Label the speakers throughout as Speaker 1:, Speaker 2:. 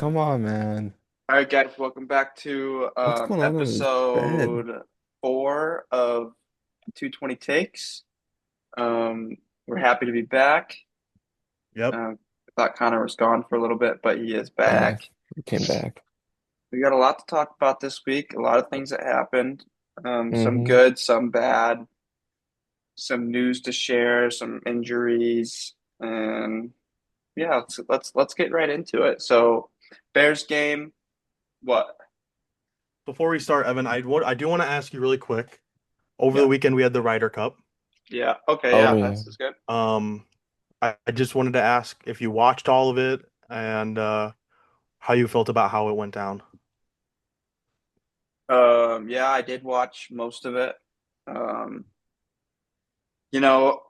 Speaker 1: come on, man.
Speaker 2: All right, guys, welcome back to
Speaker 1: What's going on in his bed?
Speaker 2: episode 4 of 220 Takes. Um, we're happy to be back.
Speaker 1: Yep.
Speaker 2: I thought Connor was gone for a little bit, but he is
Speaker 1: Yeah,
Speaker 2: back.
Speaker 1: he came back.
Speaker 2: We got a lot to talk about this week, a lot of things that happened, some
Speaker 1: Hmm.
Speaker 2: good, some bad, some news to share, some injuries, and yeah, let's get right into it. So, Bears game, what?
Speaker 3: Before we start, Evan, I do want to ask you really quick. Over the
Speaker 2: Yeah,
Speaker 3: weekend, we had the Ryder Cup.
Speaker 2: yeah, okay,
Speaker 1: Oh
Speaker 2: yeah,
Speaker 1: yeah.
Speaker 2: that's is good.
Speaker 3: Um, I just wanted to ask if you watched all of it and how you felt about how it went down.
Speaker 2: Yeah, I did watch most of it. Um, you know,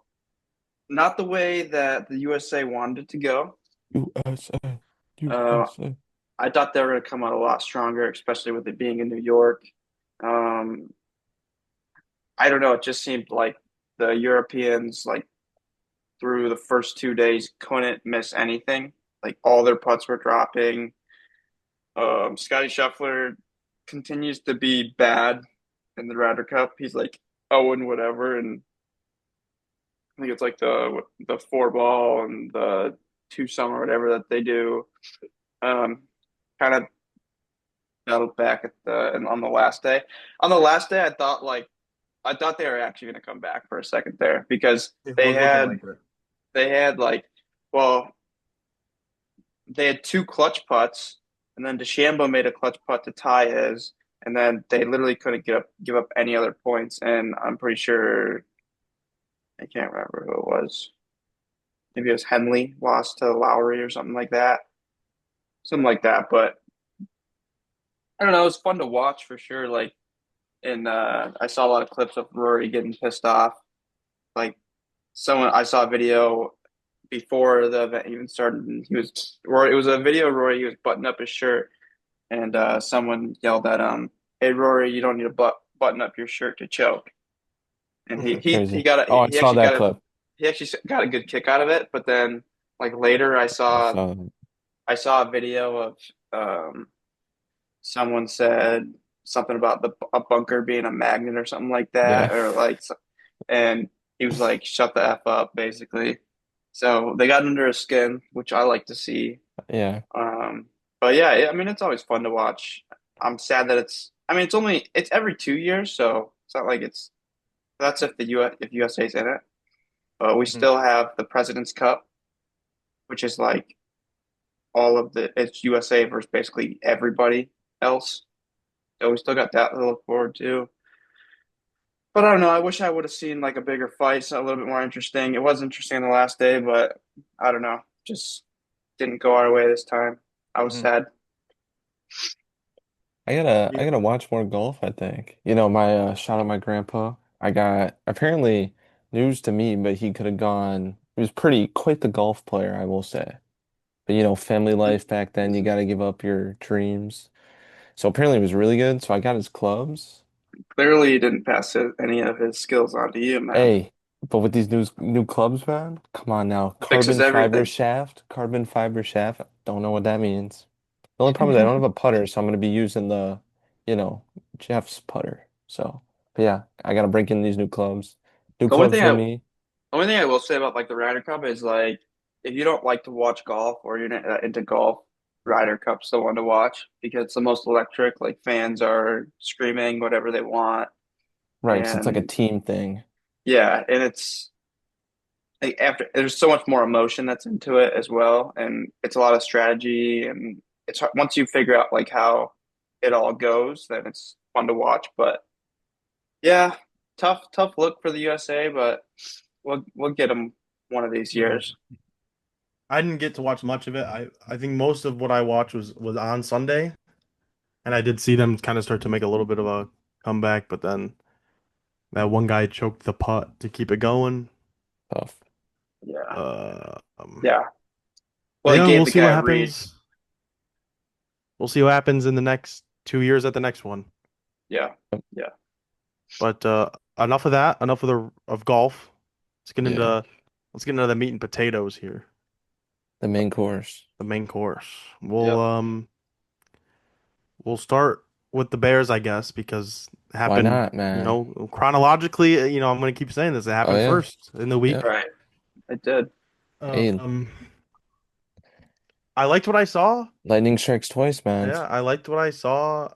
Speaker 2: not the way that the USA wanted it to go.
Speaker 1: USA.
Speaker 2: Uh,
Speaker 1: USA.
Speaker 2: I thought they were going to come out a lot stronger, especially with it being in New York. Um, I don't know, it just seemed like the Europeans, like through the first 2 days, couldn't miss anything. Like all their putts were dropping. Scotty Scheffler continues to be bad in the Ryder Cup. He's like 0 and whatever, and I think it's like the four ball and the two some or whatever that they do. Um, kind of battled back at the and on the last day. On the last day, I thought they were actually going to come back for a second there because
Speaker 3: It
Speaker 2: they
Speaker 3: was looking
Speaker 2: had
Speaker 3: like it.
Speaker 2: they had like well they had two clutch putts and then DeChambeau made a clutch putt to tie his and then they literally couldn't give up any other points and I'm pretty sure I can't remember who it was. Maybe it was Henley lost to Lowry or something like that. Something like that. But I don't know, it was fun to watch for sure. Like and I saw a lot of clips of Rory getting pissed off. Like someone I saw a video before the event even started and he was Rory it was a video of Rory, he was buttoning up his shirt and someone yelled at him, "Hey Rory, you don't need to button up your shirt to choke." And he
Speaker 1: Crazy.
Speaker 2: got
Speaker 1: Oh,
Speaker 2: a
Speaker 1: I saw that clip.
Speaker 2: he actually got a good kick out of it, but then like later
Speaker 1: I saw it.
Speaker 2: I saw a video of um, someone said something about a bunker being a magnet or something like
Speaker 1: Yeah.
Speaker 2: that, or like, and he was like, "Shut the f up," basically. So they got under his skin, which I like to see.
Speaker 1: Yeah.
Speaker 2: Um, but yeah, I mean, it's always fun to watch. I'm sad that I mean, it's every 2 years, so it's not like that's if if USA's in it. But we
Speaker 3: Mhm.
Speaker 2: still have the President's Cup, which is like it's USA versus basically everybody else. So we still got that to look forward to. But I don't know. I wish I would have seen like a bigger fight, so a little bit more interesting. It was interesting the last day, but I don't know. Just didn't go our way this time. I was
Speaker 3: Mhm.
Speaker 2: sad.
Speaker 1: I
Speaker 3: Yeah.
Speaker 1: gotta watch more golf, I think. My shout out my grandpa. I got apparently news to me, but he could have gone he was pretty quite the golf player, I will say. But family life back then, you gotta give up your dreams. So apparently it was really good. So I got his clubs.
Speaker 2: Clearly, he didn't pass any of his skills on to you, man.
Speaker 1: Hey, but with these new clubs, man, come on now.
Speaker 2: Fixes everything.
Speaker 1: Carbon fiber shaft. Don't know what that means. The only problem is I don't have a putter, so I'm gonna be using you know, Jeff's putter. So, but yeah, I gotta break in these new clubs. New
Speaker 2: The only
Speaker 1: clubs
Speaker 2: thing
Speaker 1: for
Speaker 2: I
Speaker 1: me.
Speaker 2: only thing I will say about like the Ryder Cup is like if you don't like to watch golf or you're not into golf, Ryder Cup's the one to watch because it's the most electric. Like fans are screaming whatever they want,
Speaker 1: Right, 'cause it's like a
Speaker 2: and
Speaker 1: team thing.
Speaker 2: yeah, and it's like after there's so much more emotion that's into it as well, and it's a lot of strategy, and once you figure out like how it all goes, then it's fun to watch. But yeah, tough look for the USA, but we'll get them one of these
Speaker 3: Mhm.
Speaker 2: years.
Speaker 3: I didn't get to watch much of it. I think most of what I watched was on Sunday, and I did see them kind of start to make a little bit of a comeback, but then that one guy choked the putt to keep it going.
Speaker 1: Tough.
Speaker 2: Yeah,
Speaker 3: Uh,
Speaker 2: yeah. Well, he
Speaker 3: yeah,
Speaker 2: gave
Speaker 3: we'll
Speaker 2: the
Speaker 3: see
Speaker 2: guy
Speaker 3: what
Speaker 2: a read.
Speaker 3: happens. We'll see what happens in the next 2 years at the next one.
Speaker 2: Yeah, yeah.
Speaker 3: But enough of that. Enough of golf. Let's get
Speaker 1: Yeah.
Speaker 3: into let's get into the meat and potatoes here.
Speaker 1: The main course.
Speaker 3: the main course.
Speaker 2: Yep.
Speaker 3: We'll start with the Bears, I guess, because it
Speaker 1: Why
Speaker 3: happened,
Speaker 1: not, man?
Speaker 3: chronologically, I'm going to keep saying this. It
Speaker 1: Oh
Speaker 3: happened
Speaker 1: yeah.
Speaker 3: first in the
Speaker 1: Yep.
Speaker 3: week.
Speaker 2: Right. It did.
Speaker 1: Hey,
Speaker 3: Um, I liked what I saw.
Speaker 1: lightning strikes twice, man.
Speaker 3: Yeah, I liked what I saw.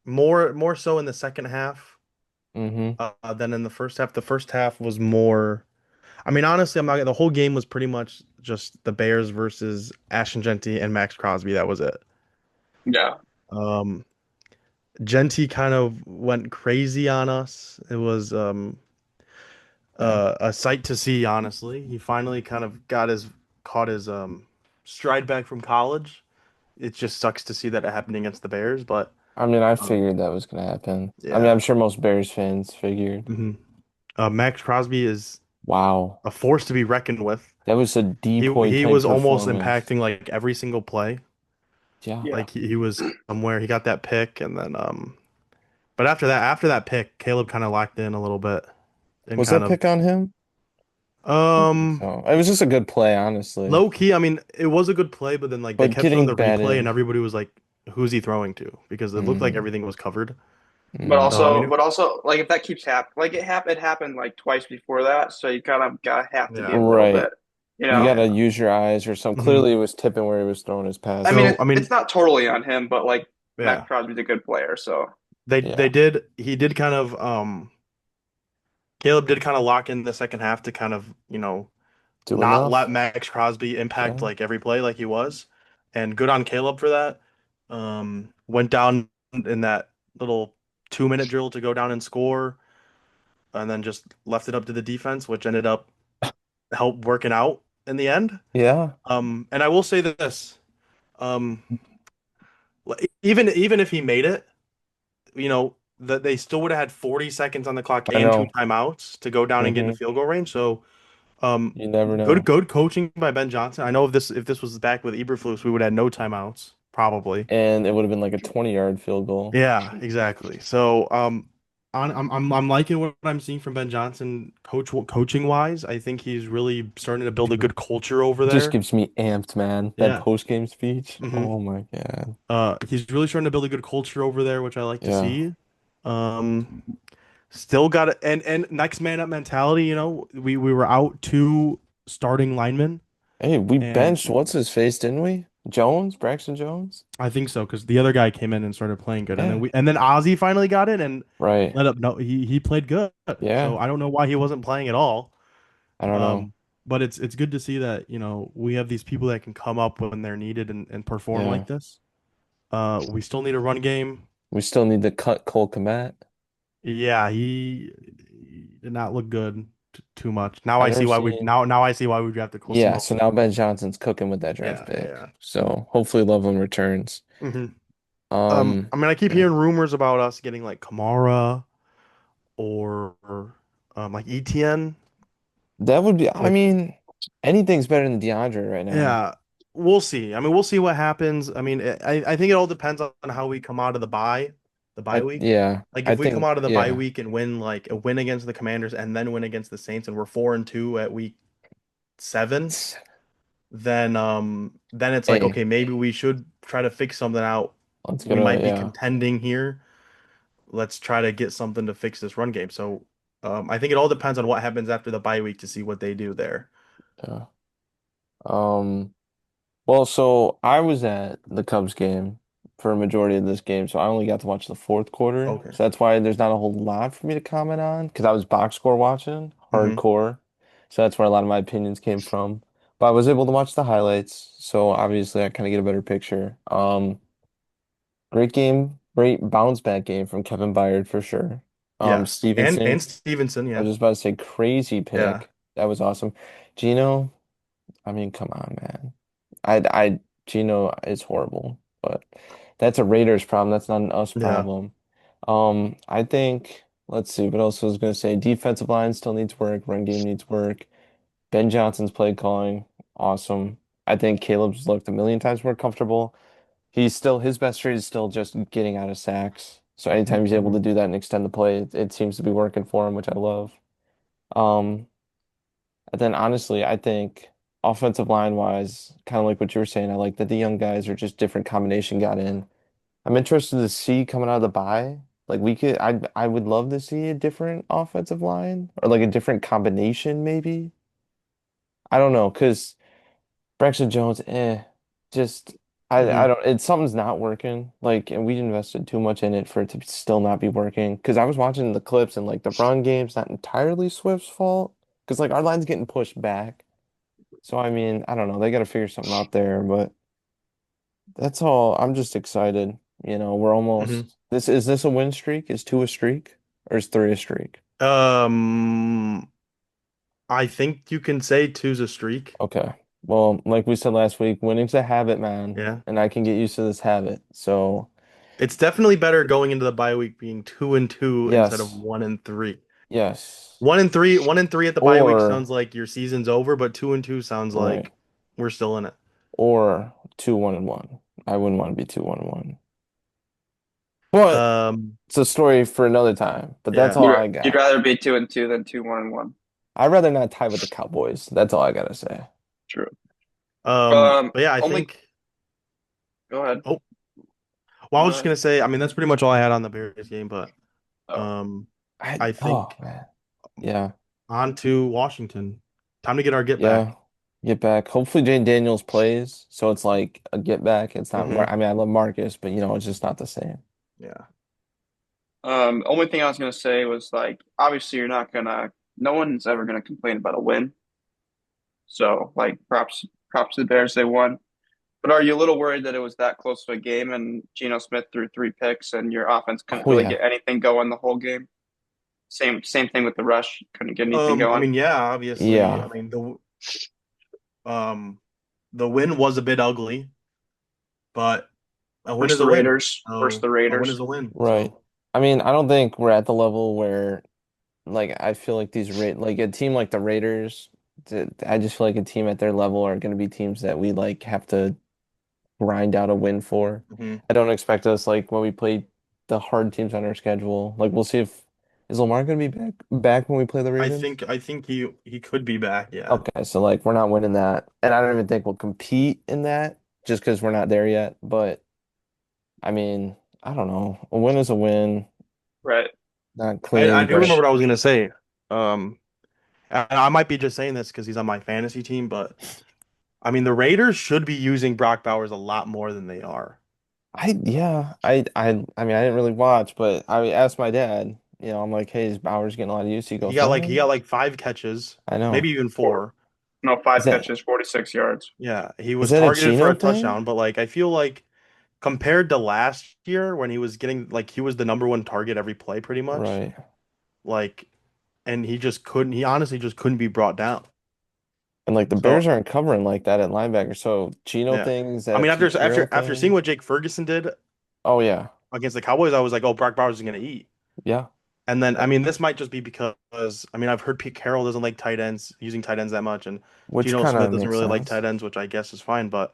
Speaker 3: More so in the second half,
Speaker 1: Mm-hmm.
Speaker 3: than in the first half. The first half was more. I mean, honestly, I'm not. The whole game was pretty much just the Bears versus Ashton Genty and Max Crosby. That was it.
Speaker 2: Yeah.
Speaker 3: Um, Genty kind of went crazy on us. It was
Speaker 1: Yeah.
Speaker 3: a sight to see, honestly. He finally kind of caught his stride back from college. It just sucks to see that happening against the Bears, but
Speaker 1: I mean, I
Speaker 3: um,
Speaker 1: figured that was gonna happen. I mean, I'm
Speaker 3: yeah.
Speaker 1: sure most Bears fans figured.
Speaker 3: hmm Max Crosby is
Speaker 1: Wow.
Speaker 3: a force to be reckoned with.
Speaker 1: That was a depoy
Speaker 3: He
Speaker 1: type
Speaker 3: was almost
Speaker 1: performance.
Speaker 3: impacting like every single play.
Speaker 1: Yeah.
Speaker 2: Yeah.
Speaker 3: Like he was somewhere. He got that pick, and then but after that pick, Caleb kind of locked in a little bit and
Speaker 1: Was
Speaker 3: kind
Speaker 1: that
Speaker 3: of
Speaker 1: pick on him? I don't think
Speaker 3: um
Speaker 1: so. It was just a good play, honestly.
Speaker 3: low key. I mean, it was a good play, but then like they
Speaker 1: But
Speaker 3: kept showing
Speaker 1: getting
Speaker 3: the replay, and
Speaker 1: batted.
Speaker 3: everybody was like, "Who's he throwing to?" Because it looked like
Speaker 1: Mm,
Speaker 3: everything was covered.
Speaker 2: But
Speaker 1: mm.
Speaker 3: So I mean,
Speaker 2: also, but also, like if that keeps happening, like it happened like twice before that, so you kind of got have to be
Speaker 3: yeah.
Speaker 2: a little
Speaker 1: Right.
Speaker 2: bit, you
Speaker 1: You
Speaker 2: know.
Speaker 1: gotta
Speaker 3: Yeah.
Speaker 1: use your eyes or something.
Speaker 3: hmm
Speaker 1: Clearly, it was tipping where he was throwing his
Speaker 2: I mean,
Speaker 3: So
Speaker 1: passes.
Speaker 3: I
Speaker 2: it's
Speaker 3: mean,
Speaker 2: not totally on him, but like Matt
Speaker 3: yeah,
Speaker 2: Crosby's a good player, so
Speaker 3: they
Speaker 1: Yeah.
Speaker 3: did. He did kind of Caleb did kind of lock in the second half to kind of
Speaker 1: Do
Speaker 3: not let
Speaker 1: enough.
Speaker 3: Max Crosby impact
Speaker 1: Yeah.
Speaker 3: like every play like he was, and good on Caleb for that. Went down in that little 2 minute drill to go down and score, and then just left it up to the defense, which ended up help working out in the end.
Speaker 1: Yeah.
Speaker 3: And I will say this, um, even if he made it, that they still would have had 40 seconds on the clock
Speaker 1: I
Speaker 3: and two
Speaker 1: know.
Speaker 3: timeouts to go down and get into
Speaker 1: Hmm.
Speaker 3: field goal range. So,
Speaker 1: You never
Speaker 3: good
Speaker 1: know.
Speaker 3: good coaching by Ben Johnson. I know if this was back with Eberflus, we would have had no timeouts probably.
Speaker 1: And it would have been like a 20-yard field goal.
Speaker 3: Yeah, exactly. So, I'm liking what I'm seeing from Ben Johnson, coaching wise. I think he's really starting to build a good culture over
Speaker 1: It just
Speaker 3: there.
Speaker 1: gives me amped, man. That
Speaker 3: Yeah.
Speaker 1: post-game speech.
Speaker 3: hmm
Speaker 1: Oh my God.
Speaker 3: He's really starting to build a good culture over there, which I like to
Speaker 1: Yeah.
Speaker 3: see. Um, Still got it, and next man up mentality. We were out two starting linemen,
Speaker 1: Hey, we
Speaker 3: and
Speaker 1: benched what's his face, didn't we? Jones, Braxton Jones?
Speaker 3: I think so because the other guy came in and started playing good, and then
Speaker 1: Yeah.
Speaker 3: Ozzy finally got in and
Speaker 1: Right.
Speaker 3: let up. No, he played good, so
Speaker 1: Yeah.
Speaker 3: I don't know why he wasn't playing at all.
Speaker 1: I don't know.
Speaker 3: Um, but it's good to see that we have these people that can come up when they're needed and perform
Speaker 1: Yeah.
Speaker 3: like this. We still need a run game.
Speaker 1: We still need to cut Cole Kmet.
Speaker 3: Yeah, he did not look good too much. Now
Speaker 1: I've
Speaker 3: I see
Speaker 1: never
Speaker 3: why we
Speaker 1: seen.
Speaker 3: now I see why we drafted Cole
Speaker 1: Yeah,
Speaker 3: Smoke.
Speaker 1: so now Ben Johnson's cooking with that draft
Speaker 3: Yeah,
Speaker 1: pick.
Speaker 3: yeah.
Speaker 1: So hopefully Loveland returns.
Speaker 3: hmm
Speaker 1: Um,
Speaker 3: I mean, I keep
Speaker 1: yeah.
Speaker 3: hearing rumors about us getting like Kamara or like ETN.
Speaker 1: That would be, I
Speaker 3: Like,
Speaker 1: mean, anything's better than DeAndre right now.
Speaker 3: yeah, we'll see. I mean, we'll see what happens. I mean, I think it all depends on how we come out of the bye week.
Speaker 1: Yeah,
Speaker 3: Like,
Speaker 1: I
Speaker 3: if we come
Speaker 1: think,
Speaker 3: out of the bye
Speaker 1: yeah.
Speaker 3: week and win like a win against the Commanders and then win against the Saints, and we're 4-2 at week 7,
Speaker 1: It's-
Speaker 3: then it's like,
Speaker 1: Hey,
Speaker 3: okay, maybe we should try to fix something out.
Speaker 1: let's go
Speaker 3: We might
Speaker 1: to,
Speaker 3: be
Speaker 1: yeah,
Speaker 3: contending here. Let's try to get something to fix this run game. So, I think it all depends on what happens after the bye week to see what they do there.
Speaker 1: yeah. Um, well, so I was at the Cubs game for a majority of this game, so I only got to watch the fourth quarter.
Speaker 3: Okay.
Speaker 1: So that's why there's not a whole lot for me to comment on because I was box score watching,
Speaker 3: hmm
Speaker 1: hardcore. So that's where a lot of my opinions came from. But I was able to watch the highlights, so obviously I kind of get a better picture. Great game, great bounce back game from Kevin Byard for sure.
Speaker 3: Yeah. And
Speaker 1: Stevenson,
Speaker 3: Stevenson,
Speaker 1: I was
Speaker 3: yeah.
Speaker 1: just about to say crazy
Speaker 3: Yeah.
Speaker 1: pick. That was awesome. Gino, I mean, come on, man. Gino is horrible, but that's a Raiders problem. That's not an us
Speaker 3: Yeah.
Speaker 1: problem. I think, let's see, what else was going to say? Defensive line still needs work. Run game needs work. Ben Johnson's play calling, awesome. I think Caleb's looked a million times more comfortable. His best trait is still just getting out of sacks. So anytime he's able
Speaker 3: Mhm.
Speaker 1: to do that and extend the play, it seems to be working for him, which I love. Um, and then honestly, I think. offensive line wise, kind of like what you were saying. I like that the young guys are just different combination got in. I'm interested to see coming out of the bye. Like I would love to see a different offensive line or like a different combination maybe. I don't know, because Braxton Jones, just I
Speaker 3: Hmm.
Speaker 1: don't. It's something's not working. Like, and we invested too much in it for it to still not be working. Because I was watching the clips and like the run game's not entirely Swift's fault. Because like our line's getting pushed back. So I mean, I don't know. They got to figure something out there. But that's all. I'm just excited. We're
Speaker 3: Hmm.
Speaker 1: almost. This is this a win streak? Is two a streak or is three a streak?
Speaker 3: Um, I think you can say two's a streak.
Speaker 1: Okay. Well, like we said last week, winning's a habit, man,
Speaker 3: Yeah.
Speaker 1: and I can get used to this habit. So.
Speaker 3: It's definitely better going into the bye week being 2-2 instead of
Speaker 1: Yes.
Speaker 3: 1-3.
Speaker 1: Yes.
Speaker 3: 1-3 at the bye week
Speaker 1: Or
Speaker 3: sounds like your season's over, but 2-2 sounds
Speaker 1: right.
Speaker 3: like we're still in it.
Speaker 1: Or 2-1-1. I wouldn't want to be 2-1-1. But
Speaker 3: Um,
Speaker 1: it's a story for another time. But that's
Speaker 3: yeah.
Speaker 1: all
Speaker 2: You'd
Speaker 1: I
Speaker 2: you'd
Speaker 1: got.
Speaker 2: rather be 2-2 than 2-1-1.
Speaker 1: I'd rather not tie with the Cowboys. That's all I gotta say.
Speaker 2: True.
Speaker 3: But yeah, I
Speaker 2: Only
Speaker 3: think.
Speaker 2: go ahead.
Speaker 3: Oh, well, I
Speaker 2: No,
Speaker 3: was
Speaker 2: go
Speaker 3: just
Speaker 2: ahead.
Speaker 3: gonna say. I mean, that's pretty much all I had on the Bears game, but
Speaker 2: Oh,
Speaker 3: um,
Speaker 1: I
Speaker 3: I
Speaker 1: oh
Speaker 3: think
Speaker 1: man. Yeah.
Speaker 3: on to Washington. Time to get our get
Speaker 1: Yeah.
Speaker 3: back.
Speaker 1: Get back. Hopefully Jane Daniels plays. So it's like a get back. It's not
Speaker 3: Hmm.
Speaker 1: I mean I love Marcus, but it's just not the same.
Speaker 3: Yeah.
Speaker 2: only thing I was gonna say was like obviously no one's ever gonna complain about a win. So like props to the Bears, they won. But are you a little worried that it was that close to a game and Geno Smith threw three picks and your offense couldn't
Speaker 1: Oh
Speaker 2: really
Speaker 1: yeah.
Speaker 2: get anything going the whole game? Same thing with the rush, couldn't get anything
Speaker 3: I
Speaker 2: going.
Speaker 3: mean, yeah, obviously. I
Speaker 1: Yeah.
Speaker 3: mean, um the win was a bit ugly, but a win
Speaker 2: Versus
Speaker 3: is
Speaker 2: the
Speaker 3: a win.
Speaker 2: Raiders, versus
Speaker 3: So
Speaker 2: the
Speaker 3: a win is
Speaker 2: Raiders.
Speaker 3: a win.
Speaker 1: Right.
Speaker 3: So
Speaker 1: I mean, I don't think we're at the level where like I feel like like a team like the Raiders, I just feel like a team at their level are going to be teams that we like have to grind out a win for.
Speaker 3: mhm.
Speaker 1: I don't expect us like when we play the hard teams on our schedule. Like we'll see if is Lamar going to be back when we play the Ravens?
Speaker 3: I think he could be back, yeah.
Speaker 1: Okay, so like we're not winning that, and I don't even think we'll compete in that just because we're not there yet. But I mean, I don't know. A win is a win.
Speaker 2: Right.
Speaker 1: Not
Speaker 3: I
Speaker 1: clean,
Speaker 3: do remember
Speaker 1: but
Speaker 3: what I was gonna say. Um I might be just saying this because he's on my fantasy team, but I mean the Raiders should be using Brock Bowers a lot more than they are.
Speaker 1: yeah, I mean I didn't really watch, but I asked my dad, I'm like, hey, is Bowers getting a lot of use? He goes,
Speaker 3: He
Speaker 1: no,
Speaker 3: got like 5 catches,
Speaker 1: I
Speaker 3: maybe
Speaker 1: know.
Speaker 3: even
Speaker 2: Four,
Speaker 3: 4.
Speaker 2: no,
Speaker 1: Is
Speaker 2: five
Speaker 1: that
Speaker 2: catches, 46 yards.
Speaker 3: Yeah, he
Speaker 1: is
Speaker 3: was
Speaker 1: that a
Speaker 3: targeted for
Speaker 1: Geno
Speaker 3: a
Speaker 1: thing?
Speaker 3: touchdown, but like I feel like compared to last year when he was getting like he was the number one target every play pretty much.
Speaker 1: Right.
Speaker 3: Like and he honestly just couldn't be brought down.
Speaker 1: And like the
Speaker 3: So
Speaker 1: Bears aren't covering like that at linebacker. So Geno
Speaker 3: yeah.
Speaker 1: thing, is
Speaker 3: I
Speaker 1: that
Speaker 3: mean
Speaker 1: Pete Carroll
Speaker 3: after seeing
Speaker 1: thing?
Speaker 3: what Jake Ferguson did
Speaker 1: Oh yeah.
Speaker 3: against the Cowboys, I was like, oh, Brock Bowers is gonna eat.
Speaker 1: Yeah.
Speaker 3: And then I mean this might just be because I mean I've heard Pete Carroll doesn't like tight ends using tight ends that much and
Speaker 1: Which
Speaker 3: Geno
Speaker 1: kind
Speaker 3: Smith
Speaker 1: of
Speaker 3: doesn't
Speaker 1: makes
Speaker 3: really like
Speaker 1: sense.
Speaker 3: tight ends, which I guess is fine, but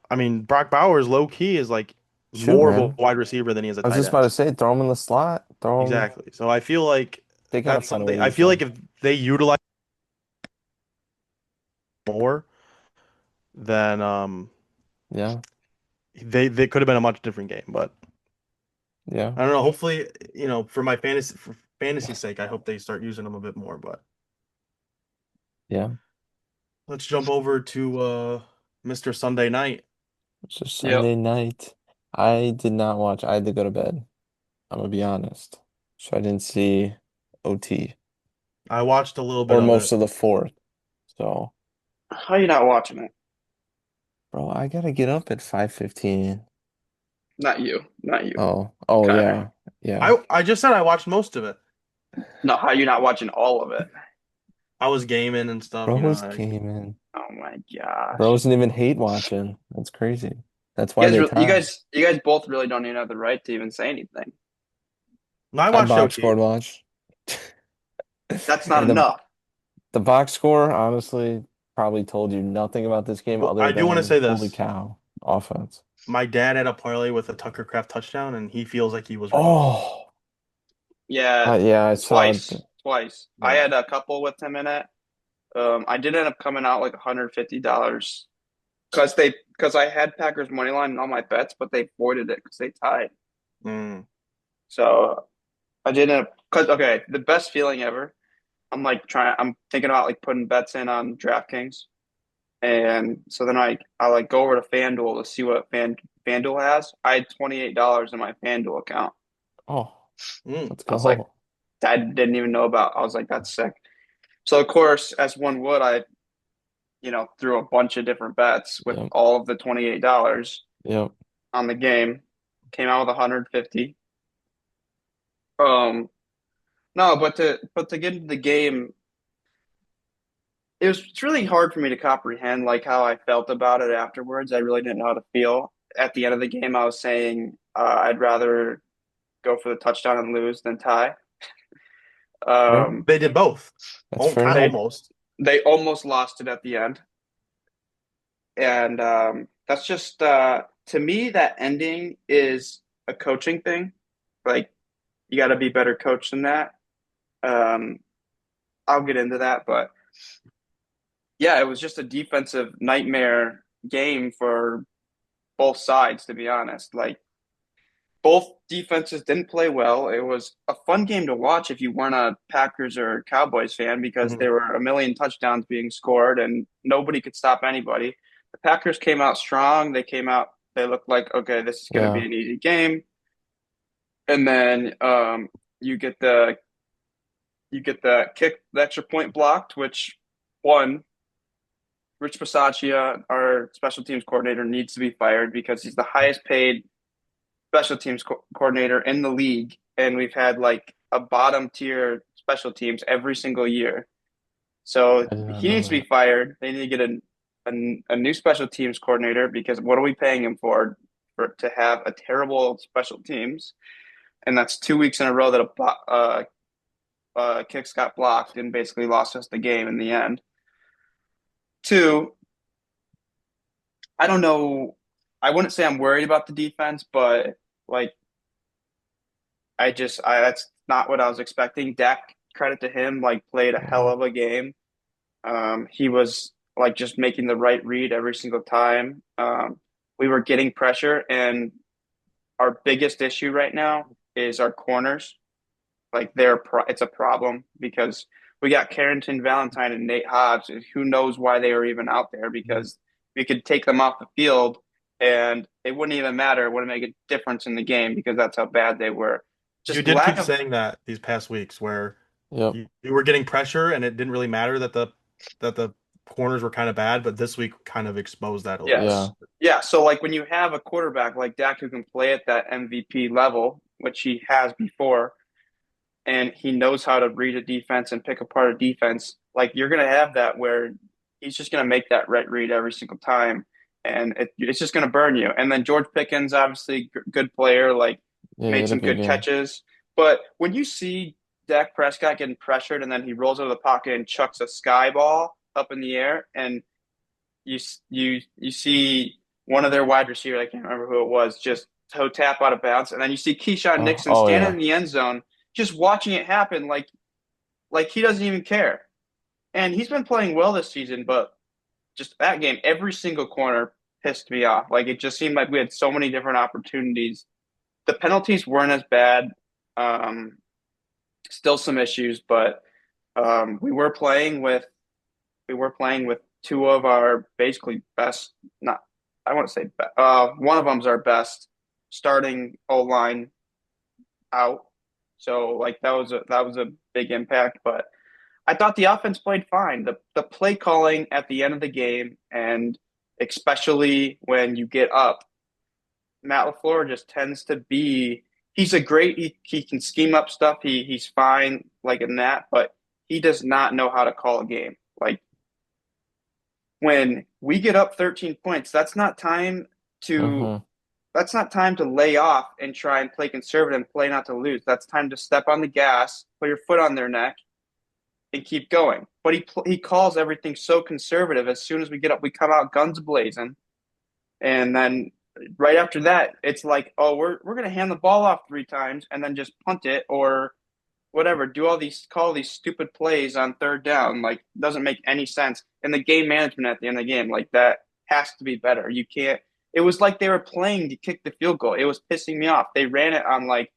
Speaker 3: I mean Brock Bowers low key is like
Speaker 1: Shoot,
Speaker 3: more of a
Speaker 1: man.
Speaker 3: wide receiver than he is a
Speaker 1: I was
Speaker 3: tight
Speaker 1: just about
Speaker 3: end.
Speaker 1: to say, throw him in the slot. Throw him.
Speaker 3: Exactly. So I feel like
Speaker 1: They gotta
Speaker 3: that's
Speaker 1: find a way
Speaker 3: something
Speaker 1: to
Speaker 3: I
Speaker 1: use
Speaker 3: feel like
Speaker 1: him.
Speaker 3: if they utilize more, then
Speaker 1: Yeah.
Speaker 3: they could have been a much different game. But
Speaker 1: Yeah.
Speaker 3: I don't know. Hopefully, for my fantasy sake, I hope they start using them a bit more. But
Speaker 1: Yeah.
Speaker 3: let's jump over to Mr. Sunday Night.
Speaker 1: It's just
Speaker 2: Yep.
Speaker 1: Sunday night. I did not watch. I had to go to bed. I'm gonna be honest. So I didn't see OT
Speaker 3: I watched a little bit
Speaker 1: or
Speaker 3: of
Speaker 1: most
Speaker 3: it.
Speaker 1: of the fourth. So,
Speaker 2: How are you not watching it?
Speaker 1: bro, I gotta get up at 5:15.
Speaker 2: Not you. Not you.
Speaker 1: Oh
Speaker 2: Connor.
Speaker 1: yeah. Yeah.
Speaker 3: I just said I watched most of it.
Speaker 2: No, how are you not watching all of it?
Speaker 3: I was gaming and stuff.
Speaker 1: Bro was gaming.
Speaker 2: Oh my
Speaker 1: Bro
Speaker 2: gosh.
Speaker 1: wasn't even hate watching. That's crazy. That's
Speaker 2: You
Speaker 1: why
Speaker 2: guys,
Speaker 1: they
Speaker 2: you
Speaker 1: tied.
Speaker 2: guys, you guys both really don't even have the right to even say anything.
Speaker 3: No, I
Speaker 1: I
Speaker 3: watched
Speaker 1: box
Speaker 3: OT.
Speaker 1: scored watch.
Speaker 2: That's not
Speaker 1: And
Speaker 2: enough.
Speaker 1: the box score, honestly, probably told you nothing about this game
Speaker 3: But
Speaker 1: other
Speaker 3: I do want to
Speaker 1: than
Speaker 3: say
Speaker 1: holy
Speaker 3: this.
Speaker 1: cow, offense.
Speaker 3: My dad had a parlay with a Tucker Craft touchdown, and he feels like he was wrong.
Speaker 1: Oh,
Speaker 2: Yeah,
Speaker 1: yeah, I saw.
Speaker 2: twice. I
Speaker 3: Yeah.
Speaker 2: had a couple with him in it. I did end up coming out like $150 because I had Packers money line in all my bets, but they voided it because they tied.
Speaker 3: Mm.
Speaker 2: So I did end up because okay, the best feeling ever. I'm thinking about like putting bets in on DraftKings, and so then I like go over to FanDuel to see what FanDuel has. I had $28 in my FanDuel account.
Speaker 1: Oh,
Speaker 3: Mm.
Speaker 1: let's
Speaker 2: I was like,
Speaker 1: go.
Speaker 2: I didn't even know about. I was like, that's sick. So of course, as one would, I threw a bunch of different bets with
Speaker 1: Yep.
Speaker 2: all of the $28
Speaker 1: Yep.
Speaker 2: on the game. Came out with 150. Um, no, but to get into the game, it's really hard for me to comprehend like how I felt about it afterwards. I really didn't know how to feel. At the end of the game, I was saying I'd rather go for the touchdown and lose than tie.
Speaker 1: Fair.
Speaker 2: Um,
Speaker 3: They did both.
Speaker 1: That's fair enough.
Speaker 2: they
Speaker 3: Almost.
Speaker 2: they almost lost it at the end, and that's just to me that ending is a coaching thing. Like you got to be better coach than that. Um, I'll get into that, but yeah, it was just a defensive nightmare game for both sides, to be honest. Like both defenses didn't play well. It was a fun game to watch if you weren't a Packers or Cowboys fan because
Speaker 3: Mhm.
Speaker 2: there were a million touchdowns being scored and nobody could stop anybody. The Packers came out strong. They looked like, okay, this is going to be
Speaker 1: Yeah.
Speaker 2: an easy game. And then you get the the extra point blocked, which one, Rich Bisaccia, our special teams coordinator, needs to be fired because he's the highest paid special teams coordinator in the league, and we've had like a bottom tier special teams every single year. So
Speaker 1: I did not
Speaker 2: he
Speaker 1: know
Speaker 2: needs to be
Speaker 1: that.
Speaker 2: fired. They need to get a new special teams coordinator because what are we paying him for to have a terrible special teams? And that's 2 weeks in a row that kicks got blocked and basically lost us the game in the end. Two, I don't know. I wouldn't say I'm worried about the defense, but like that's not what I was expecting. Dak, credit to him, like played a hell
Speaker 1: Yeah.
Speaker 2: of a game. He was like just making the right read every single time. We were getting pressure, and our biggest issue right now is our corners. Like it's a problem because we got Carrington Valentine and Nate Hobbs. And who knows why they were even out there
Speaker 3: Mhm.
Speaker 2: because we could take them off the field and it wouldn't even matter. It wouldn't make a difference in the game because that's how bad they were.
Speaker 3: You
Speaker 2: Just
Speaker 3: did
Speaker 2: lack
Speaker 3: keep
Speaker 2: of
Speaker 3: saying that these past weeks where
Speaker 1: Yep.
Speaker 3: you were getting pressure and it didn't really matter that the corners were kind of bad, but this week kind of exposed that a little bit.
Speaker 2: yes.
Speaker 1: Yeah.
Speaker 2: Yeah. So like when you have a quarterback like Dak who can play at that MVP level, which he has before, and he knows how to read a defense and pick apart a defense, like you're gonna have that where he's just gonna make that right read every single time, and it's just gonna burn you. And then George Pickens, obviously good player, like
Speaker 1: Yeah, he
Speaker 2: made
Speaker 1: had a
Speaker 2: some
Speaker 1: good
Speaker 2: good
Speaker 1: game.
Speaker 2: catches. But when you see Dak Prescott getting pressured and then he rolls out of the pocket and chucks a sky ball up in the air, and you see one of their wide receivers, I can't remember who it was, just toe tap out of bounds, and then you see Keyshawn
Speaker 1: Oh,
Speaker 2: Nixon
Speaker 1: oh
Speaker 2: standing
Speaker 1: yeah.
Speaker 2: in the end zone, just watching it happen, like he doesn't even care. And he's been playing well this season, but just that game, every single corner pissed me off. Like it just seemed like we had so many different opportunities. The penalties weren't as bad. Um, Still some issues, but we were playing with two of our basically best. Not I want to say one of them's our best starting O line out. So like that was a big impact, but I thought the offense played fine. The play calling at the end of the game, and especially when you get up, Matt LaFleur just tends to be. He can scheme up stuff. He's fine like in that, but he does not know how to call a game. Like when we get up 13 points, to
Speaker 1: Mm-hmm.
Speaker 2: that's not time to lay off and try and play conservative and play not to lose. That's time to step on the gas, put your foot on their neck, and keep going. But he calls everything so conservative. As soon as we get up, we come out guns blazing, and then right after that, it's like, oh, we're gonna hand the ball off 3 times and then just punt it, or whatever, call these stupid plays on third down. Like, doesn't make any sense. And the game management at the end of the game, like that has to be better. You can't. It was like they were playing to kick the field goal. It was pissing me off. They ran it on like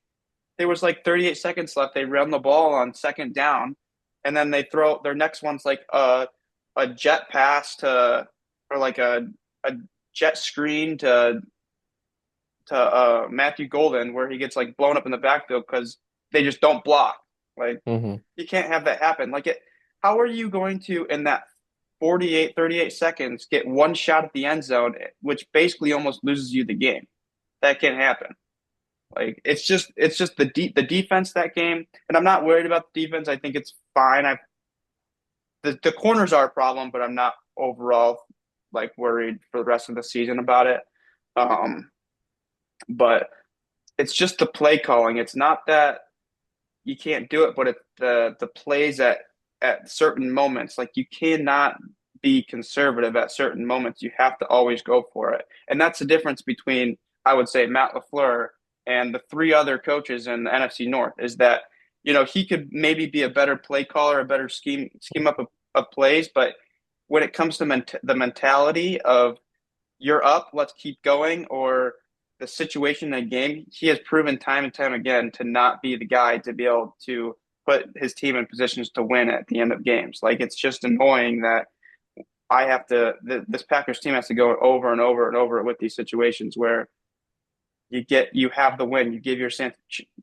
Speaker 2: there was like 38 seconds left. They run the ball on second down, and then they throw their next one's like a jet pass to or like a jet screen to Matthew Golden where he gets like blown up in the backfield because they just don't block. Like
Speaker 1: Hmm.
Speaker 2: you can't have that happen. Like it, how are you going to in that 38 seconds get one shot at the end zone, which basically almost loses you the game? That can't happen. Like it's just the defense that game, and I'm not worried about the defense. I think it's fine. The corners are a problem, but I'm not overall like worried for the rest of the season about it. Um, but it's just the play calling. It's not that you can't do it, but it's the plays at certain moments. Like you cannot be conservative at certain moments. You have to always go for it, and that's the difference between I would say Matt LaFleur and the three other coaches in the NFC North. Is that he could maybe be a better play caller, a better scheme up of plays, but when it comes to the mentality of you're up, let's keep going, or the situation in the game, he has proven time and time again to not be the guy to be able to put his team in positions to win at the end of games. Like it's just annoying that this Packers team has to go over and over and over with these situations where you have the win, you give yourself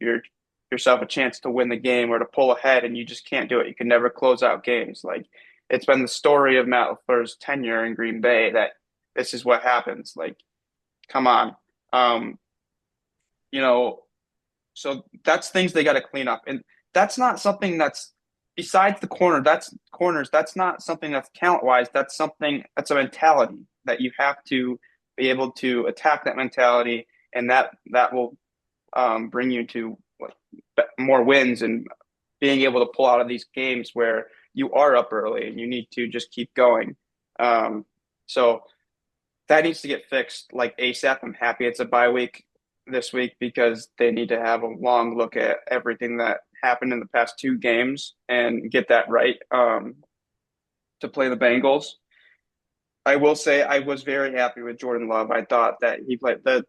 Speaker 2: a chance to win the game or to pull ahead, and you just can't do it. You can never close out games. Like it's been the story of Matt LaFleur's tenure in Green Bay that this is what happens. Like, come on. Um, you know, so that's things they got to clean up. And that's not something that's besides the corners, that's not something that's talent wise. That's a mentality that you have to be able to attack that mentality, and that will bring you to like, more wins and being able to pull out of these games where you are up early and you need to just keep going. So that needs to get fixed like ASAP. I'm happy it's a bye week this week because they need to have a long look at everything that happened in the past two games and get that right to play the Bengals. I will say I was very happy with Jordan Love. I thought that he played the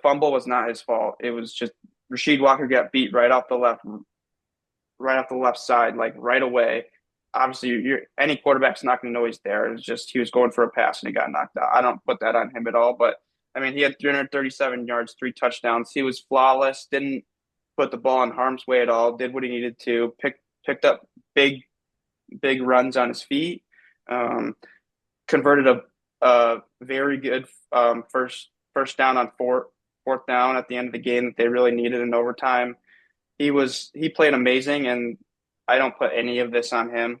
Speaker 2: fumble was not his fault. It was just Rasheed Walker got beat right off the left side, like right away. Obviously, any quarterback's not going to know he's there. It was just he was going for a pass and he got knocked out. I don't put that on him at all, but I mean, he had 337 yards, three touchdowns. He was flawless. Didn't put the ball in harm's way at all. Did what he needed to. Picked up big runs on his feet. Um, Converted a very good first down on fourth down at the end of the game that they really needed in overtime. He played amazing, and I don't put any of this on him.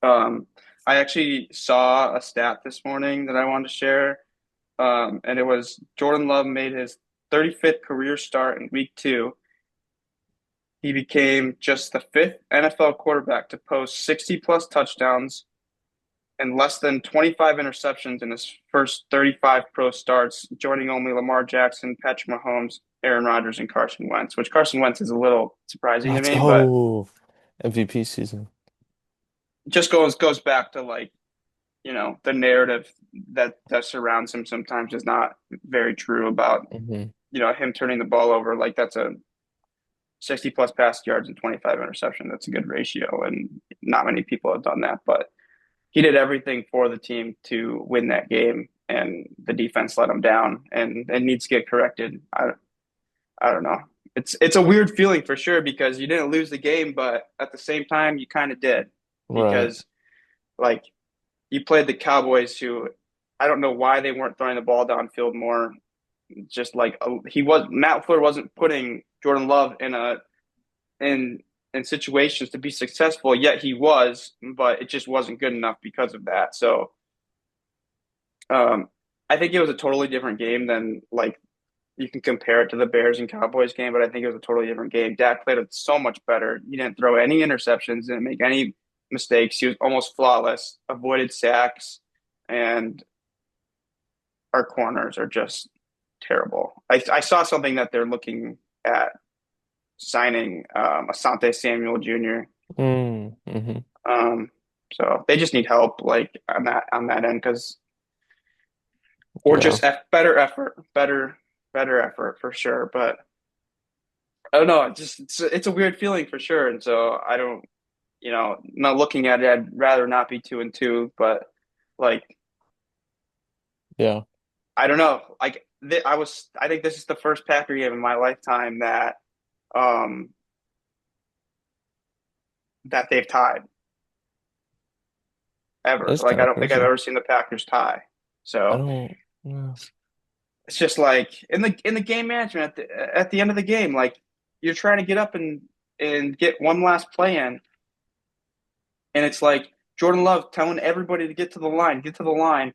Speaker 2: Um, I actually saw a stat this morning that I wanted to share, and it was Jordan Love made his 35th career start in week two. He became just the fifth NFL quarterback to post 60 plus touchdowns and less than 25 interceptions in his first 35 pro starts, joining only Lamar Jackson, Patrick Mahomes, Aaron Rodgers, and Carson Wentz, which Carson Wentz is a little surprising to
Speaker 1: Let's
Speaker 2: me, but
Speaker 1: go. MVP season.
Speaker 2: just goes back to like, the narrative that surrounds him sometimes is not very true about,
Speaker 1: Hmm.
Speaker 2: him turning the ball over. Like that's a 60 plus pass yards and 25 interception. That's a good ratio, and not many people have done that, but he did everything for the team to win that game, and the defense let him down, and it needs to get corrected. I don't know. It's a weird feeling for sure because you didn't lose the game, but at the same time, you kind of did
Speaker 1: Right.
Speaker 2: because like you played the Cowboys, who I don't know why they weren't throwing the ball downfield more. Just like Matt Fleur wasn't putting Jordan Love in in situations to be successful, yet he was, but it just wasn't good enough because of that. So um, I think it was a totally different game than like you can compare it to the Bears and Cowboys game, but I think it was a totally different game. Dak played it so much better. He didn't throw any interceptions, didn't make any mistakes. He was almost flawless, avoided sacks, and our corners are just terrible. I saw something that they're looking at signing Asante Samuel Jr.
Speaker 1: Mm-hmm.
Speaker 2: Um, so they just need help like on that end because or
Speaker 1: Yeah.
Speaker 2: just better effort, better effort for sure. But I don't know, it's a weird feeling for sure. And so I don't, not looking at it, I'd rather not be 2-2. But like
Speaker 1: Yeah.
Speaker 2: I don't know, like I think this is the first Packer game in my lifetime um that they've tied ever.
Speaker 1: It's
Speaker 2: Like
Speaker 1: kind
Speaker 2: I
Speaker 1: of
Speaker 2: don't think I've
Speaker 1: crazy.
Speaker 2: ever seen the Packers tie.
Speaker 1: I
Speaker 2: So
Speaker 1: don't, yeah.
Speaker 2: it's just like in the game management at the end of the game, like you're trying to get up and get one last play in, and it's like Jordan Love telling everybody to get to the line,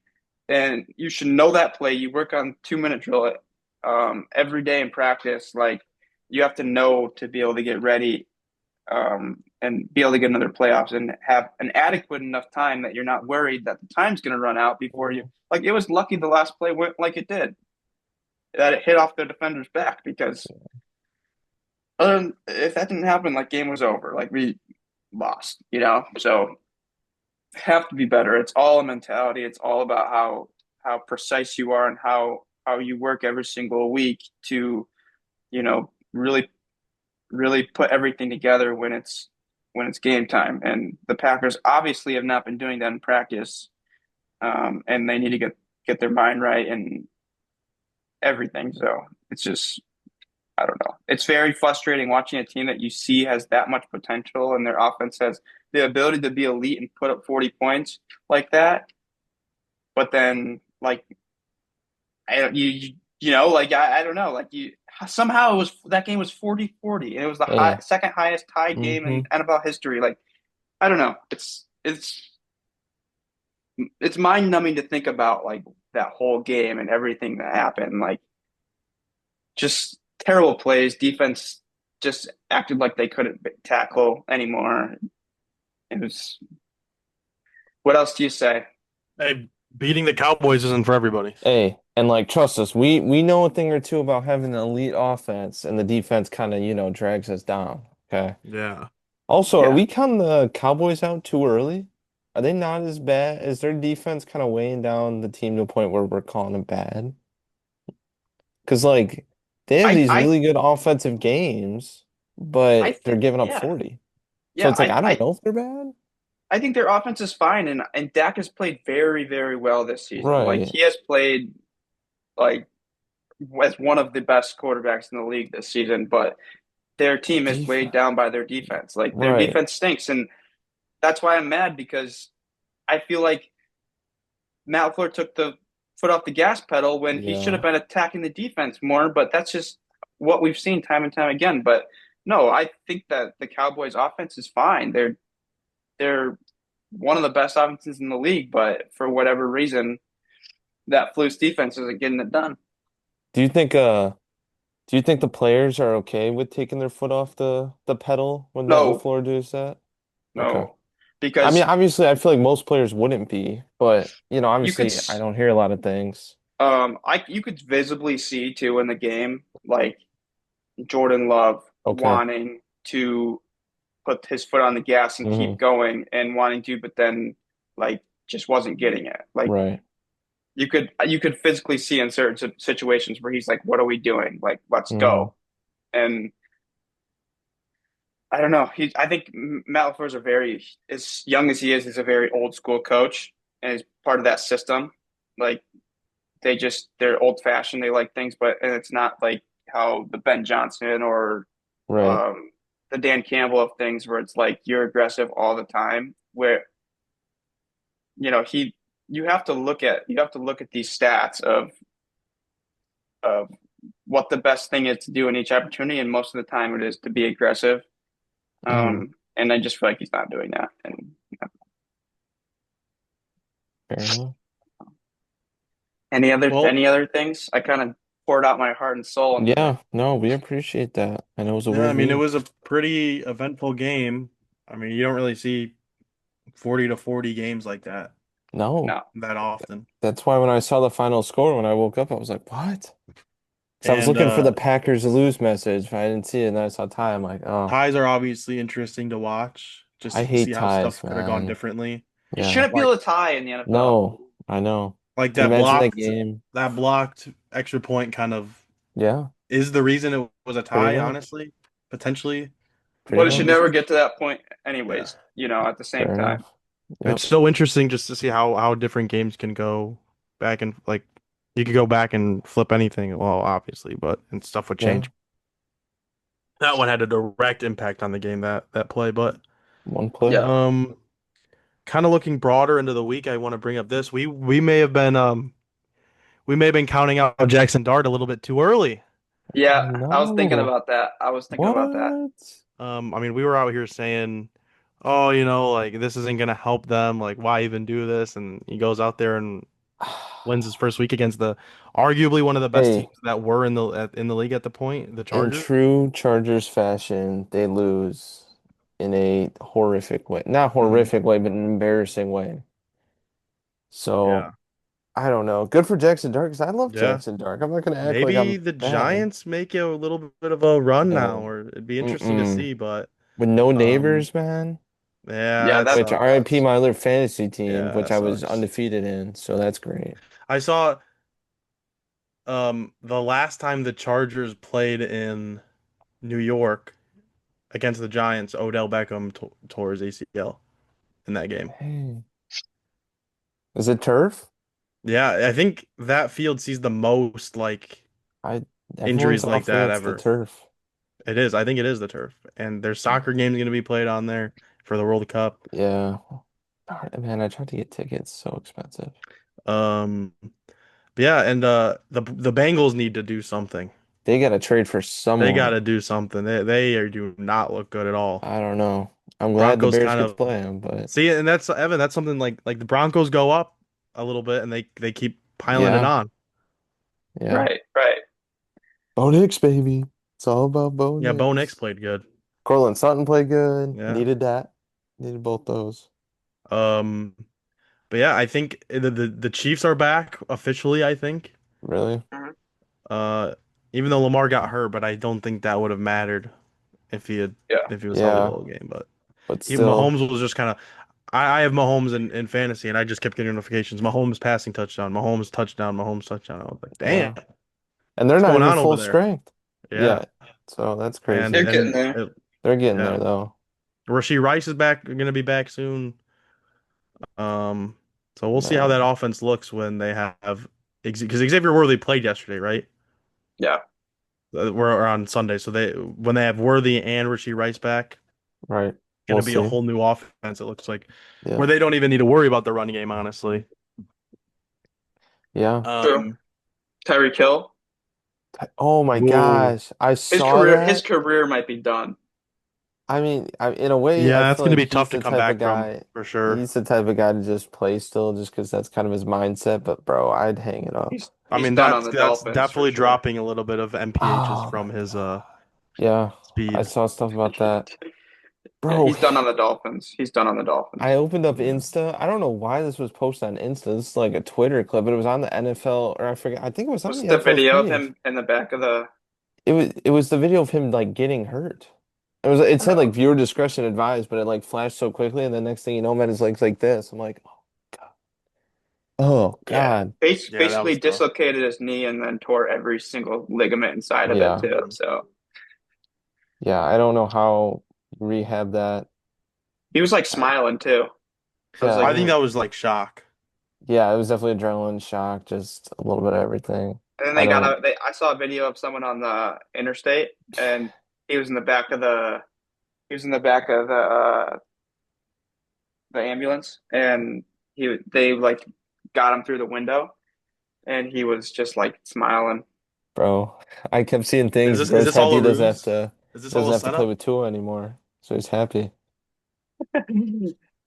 Speaker 2: and you should know that play. You work on 2 minute drill every day in practice. Like you have to know to be able to get ready and be able to get another playoffs and have an adequate enough time that you're not worried that the time's going to run out before you. Like it was lucky the last play went like it did, that it hit off the defender's back because if that didn't happen, like game was over. Like we lost. So have to be better. It's all a mentality. It's all about how precise you are and how you work every single week to, really put everything together when it's game time. And the Packers obviously have not been doing that in practice. And they need to get their mind right and everything. So it's just I don't know. It's very frustrating watching a team that you see has that much potential and their offense has the ability to be elite and put up 40 points like that. But then, like, I don't, like, I don't know. Like, somehow it was that game was 40-40 and it was the
Speaker 1: Hey.
Speaker 2: second highest tied game
Speaker 1: Mm-hmm.
Speaker 2: in NFL history. Like, I don't know. It's mind numbing to think about, like, that whole game and everything that happened. Like, just terrible plays. Defense just acted like they couldn't tackle anymore. It was. What else do you say?
Speaker 3: Hey, beating the Cowboys isn't for everybody.
Speaker 1: Hey, and like trust us, we know a thing or two about having an elite offense and the defense kind of, drags us down. Okay.
Speaker 3: Yeah.
Speaker 1: Also, are
Speaker 2: Yeah,
Speaker 1: we counting the Cowboys out too early? Are they not as bad? Is their defense kind of weighing down the team to a point where we're calling them bad? Because like they have
Speaker 2: I,
Speaker 1: these
Speaker 2: I,
Speaker 1: really good offensive games,
Speaker 2: I
Speaker 1: but they're
Speaker 2: think,
Speaker 1: giving up
Speaker 2: yeah,
Speaker 1: 40. So
Speaker 2: yeah.
Speaker 1: it's like I don't know if they're bad.
Speaker 2: I think their offense is fine, and Dak has played very, very well this season. Like
Speaker 1: Right.
Speaker 2: he has played like as one of the best quarterbacks in the league this season, but their
Speaker 1: The
Speaker 2: team is weighed
Speaker 1: defense.
Speaker 2: down by their defense. Like their
Speaker 1: Right.
Speaker 2: defense stinks, and that's why I'm mad because I feel like Matt LaFleur took the foot off the gas pedal when he should have
Speaker 1: Yeah.
Speaker 2: been attacking the defense more, but that's just what we've seen time and time again. But no, I think that the Cowboys offense is fine. They're one of the best offenses in the league, but for whatever reason, that Fluke's defense isn't getting it done.
Speaker 1: Do you think do you think the players are okay with taking their foot off the pedal when Matt
Speaker 2: No,
Speaker 1: LaFleur does that? Okay.
Speaker 2: no,
Speaker 1: I mean,
Speaker 2: because
Speaker 1: obviously, I feel like most players wouldn't be, but
Speaker 2: you could
Speaker 1: obviously, I don't hear a lot of things.
Speaker 2: I you could visibly see too in the game like Jordan Love
Speaker 1: Okay.
Speaker 2: wanting to put his foot on the gas and
Speaker 1: Hmm.
Speaker 2: keep going and wanting to, but then like just wasn't getting it. Like
Speaker 1: Right.
Speaker 2: you could physically see in certain situations where he's like, "What are we doing? Like, let's
Speaker 1: Hmm.
Speaker 2: go." And I don't know. I think Matt LaFleur is a very, as young as he is, he's a very old school coach, and is part of that system. Like they're old fashioned. They like things, and it's not like how the Ben Johnson or
Speaker 1: Right.
Speaker 2: the Dan Campbell of things, where it's like you're aggressive all the time. Where he, you have to look at these stats of what the best thing is to do in each opportunity, and most of the time it is to be aggressive.
Speaker 1: Hmm.
Speaker 2: And I just feel like he's not doing that. And
Speaker 1: Fair enough.
Speaker 2: any other
Speaker 3: Well,
Speaker 2: any other things, I kind of poured out my heart and soul into the.
Speaker 1: Yeah. No, we appreciate that. And it was a
Speaker 3: yeah, I
Speaker 1: weird
Speaker 3: mean, it
Speaker 1: week.
Speaker 3: was a pretty eventful game. I mean, you don't really see 40 to 40 games like that
Speaker 1: No.
Speaker 2: No,
Speaker 3: that often.
Speaker 1: That's why when I saw the final score when I woke up, I was like, what? So I was
Speaker 3: And
Speaker 1: looking for the Packers to lose message, but I didn't see it, and then I saw tie. I'm like, oh,
Speaker 3: ties are obviously interesting to watch,
Speaker 1: I
Speaker 3: just to
Speaker 1: hate
Speaker 3: see how
Speaker 1: ties,
Speaker 3: stuff could have gone
Speaker 1: man.
Speaker 3: differently.
Speaker 2: You
Speaker 1: Yeah.
Speaker 2: shouldn't be
Speaker 3: Like
Speaker 2: able to tie in the NFL.
Speaker 1: No, I know.
Speaker 3: like
Speaker 1: Can you imagine that game?
Speaker 3: that blocked extra point kind of
Speaker 1: Yeah,
Speaker 3: is the reason it was a
Speaker 1: pretty
Speaker 3: tie,
Speaker 1: much.
Speaker 3: honestly, potentially.
Speaker 1: Pretty
Speaker 2: But it should
Speaker 3: Um,
Speaker 1: much.
Speaker 2: never get to that point
Speaker 3: yeah.
Speaker 2: anyways, you know, at the same
Speaker 1: Fair
Speaker 2: time.
Speaker 1: enough.
Speaker 3: It's
Speaker 1: Yep.
Speaker 3: so interesting just to see how different games can go back and like you could go back and flip anything, well, obviously, but and stuff would
Speaker 1: Yeah.
Speaker 3: change. That one had a direct impact on the game that play, but
Speaker 1: One play.
Speaker 2: Yeah.
Speaker 3: um kind of looking broader into the week, I want to bring up this. We may have been counting out Jackson Dart a little bit too early.
Speaker 2: Yeah, I was thinking
Speaker 1: No.
Speaker 2: about that. I was thinking about that.
Speaker 1: What?
Speaker 3: I mean, we were out here saying, "Oh, like this isn't gonna help them. Like, why even do this?" And he goes out there and wins his first week against the arguably one of the best teams
Speaker 1: Hey,
Speaker 3: that were in the league at the point, the
Speaker 1: in
Speaker 3: Chargers.
Speaker 1: true Chargers fashion, they lose in a horrific way. Not
Speaker 3: Mhm.
Speaker 1: horrific way, but an embarrassing way.
Speaker 3: Yeah,
Speaker 1: So I don't know. Good for Jackson Dark because I love
Speaker 3: yeah.
Speaker 1: Jackson Dark. I'm not gonna act like
Speaker 3: Maybe
Speaker 1: I'm
Speaker 3: the
Speaker 1: bad.
Speaker 3: Giants make a little bit of a run now,
Speaker 1: No.
Speaker 3: or it'd be interesting to
Speaker 1: Mm-mm.
Speaker 3: see. But
Speaker 1: With no
Speaker 3: um,
Speaker 1: neighbors, man.
Speaker 3: yeah,
Speaker 2: Yeah,
Speaker 3: that
Speaker 2: that
Speaker 1: Which
Speaker 3: sucks.
Speaker 1: RIP my other fantasy team,
Speaker 3: Yeah,
Speaker 1: which
Speaker 3: that
Speaker 1: I was
Speaker 3: sucks.
Speaker 1: undefeated in. So that's great.
Speaker 3: I saw the last time the Chargers played in New York against the Giants, Odell Beckham tore his ACL in that game.
Speaker 1: Hey. Is it turf?
Speaker 3: Yeah, I think that field sees the most like
Speaker 1: I Everyone's
Speaker 3: injuries like
Speaker 1: offering
Speaker 3: that
Speaker 1: it's the
Speaker 3: ever.
Speaker 1: turf.
Speaker 3: It is. I think it is the turf. And there's soccer games going to be played on there for the World Cup.
Speaker 1: Yeah. Darn it, man, I tried to get tickets. So expensive.
Speaker 3: Um, but yeah, and the Bengals need to do something.
Speaker 1: They got to trade for
Speaker 3: They got
Speaker 1: someone.
Speaker 3: to do something. They do not look good at all.
Speaker 1: I don't know. I'm glad the
Speaker 3: Broncos
Speaker 1: Bears
Speaker 3: kind
Speaker 1: get to
Speaker 3: of
Speaker 1: play him, but
Speaker 3: see, and that's Evan. That's something like the Broncos go up a little bit, and they keep piling it
Speaker 1: yeah,
Speaker 3: on.
Speaker 1: yeah.
Speaker 2: right, right.
Speaker 1: Bo Nix, baby. It's all about Bo
Speaker 3: Yeah, Bo Nix
Speaker 1: Nix.
Speaker 3: played good.
Speaker 1: Cortland Sutton played good.
Speaker 3: Yeah.
Speaker 1: Needed that. Needed both those.
Speaker 3: Um, but yeah, I think the Chiefs are back officially, I think.
Speaker 1: Really?
Speaker 2: Mhm.
Speaker 3: Uh, even though Lamar got hurt, but I don't think that would have mattered
Speaker 2: Yeah.
Speaker 3: if he was healthy the
Speaker 1: Yeah,
Speaker 3: whole game. But
Speaker 1: but
Speaker 3: he
Speaker 1: still,
Speaker 3: Mahomes was just kind of I have Mahomes in fantasy, and I just kept getting notifications. Mahomes passing touchdown, Mahomes touchdown, Mahomes touchdown. I was like, damn,
Speaker 1: yeah. And they're
Speaker 3: what's
Speaker 1: not
Speaker 3: going
Speaker 1: even
Speaker 3: on over
Speaker 1: full
Speaker 3: there?
Speaker 1: strength
Speaker 3: Yeah,
Speaker 1: yet. So that's
Speaker 3: and
Speaker 2: They're
Speaker 1: crazy.
Speaker 2: getting
Speaker 3: and
Speaker 2: there.
Speaker 1: They're getting there
Speaker 3: yeah,
Speaker 1: though.
Speaker 3: Rasheed Rice is back, going to be back soon. Um, so we'll see how
Speaker 1: Man,
Speaker 3: that offense looks when they have because Xavier Worthy played yesterday, right?
Speaker 2: Yeah.
Speaker 3: We're on Sunday, so they when they have Worthy and Rasheed Rice back,
Speaker 1: right.
Speaker 3: going
Speaker 1: We'll
Speaker 3: to be a
Speaker 1: see.
Speaker 3: whole new offense. It looks like
Speaker 1: Yeah.
Speaker 3: where they don't even need to worry about the running game, honestly.
Speaker 1: Yeah.
Speaker 2: True.
Speaker 3: Um,
Speaker 2: Tyreek Hill.
Speaker 1: Oh my
Speaker 3: whoa,
Speaker 1: gosh. I saw
Speaker 2: His
Speaker 1: that.
Speaker 2: career might be done.
Speaker 1: I mean, in a way,
Speaker 3: yeah,
Speaker 1: I
Speaker 3: that's
Speaker 1: feel
Speaker 3: going to
Speaker 1: like
Speaker 3: be tough to come back from for sure.
Speaker 1: he's the type of guy to just play still just because that's kind of his mindset. But bro, I'd hang it up.
Speaker 3: I
Speaker 2: He's
Speaker 3: mean,
Speaker 2: done on the
Speaker 3: that's
Speaker 2: Dolphins for
Speaker 3: definitely
Speaker 2: sure.
Speaker 3: dropping a little bit of MPHs
Speaker 1: Oh
Speaker 3: from
Speaker 1: my
Speaker 3: his
Speaker 1: God. Yeah, I
Speaker 3: speed.
Speaker 1: saw stuff about that.
Speaker 2: Yeah,
Speaker 1: Bro,
Speaker 2: he's done on the Dolphins. He's done on the
Speaker 1: I
Speaker 2: Dolphins.
Speaker 1: opened up
Speaker 3: Yeah.
Speaker 1: Insta. I don't know why this was posted on Insta. This is like a Twitter clip, but it was on the NFL, or I forget. I think it was on
Speaker 2: Was
Speaker 1: the
Speaker 2: it the
Speaker 1: NFL's
Speaker 2: video of
Speaker 1: page.
Speaker 2: him in the back of the?
Speaker 1: It was the video of him like getting hurt. It said like
Speaker 2: Oh,
Speaker 1: viewer discretion advised, but it like flashed so quickly, and the next thing you know, man, his legs like this. I'm like, oh
Speaker 2: yeah.
Speaker 1: God.
Speaker 3: Yeah, that
Speaker 2: Basically
Speaker 3: was tough.
Speaker 2: dislocated his knee and then tore every single ligament inside of it
Speaker 1: Yeah.
Speaker 2: too.
Speaker 3: Mhm.
Speaker 2: So
Speaker 1: Yeah, I don't know how you rehab that.
Speaker 2: he was like
Speaker 1: I,
Speaker 2: smiling too. I was
Speaker 1: yeah,
Speaker 3: I
Speaker 2: like,
Speaker 3: think that was like shock.
Speaker 1: yeah, it was definitely adrenaline shock, just a little bit of everything.
Speaker 2: and then
Speaker 1: I don't,
Speaker 2: I saw a video of someone on the interstate, and he was in the back of the ambulance, and they like got him through the window, and he was just like smiling.
Speaker 1: bro. I kept seeing things.
Speaker 3: Is
Speaker 1: Bro's
Speaker 3: this all
Speaker 1: happy
Speaker 3: a ruse? Is
Speaker 1: he
Speaker 3: this all
Speaker 1: doesn't
Speaker 3: a
Speaker 1: have to play
Speaker 3: setup?
Speaker 1: with Tua anymore, so he's happy,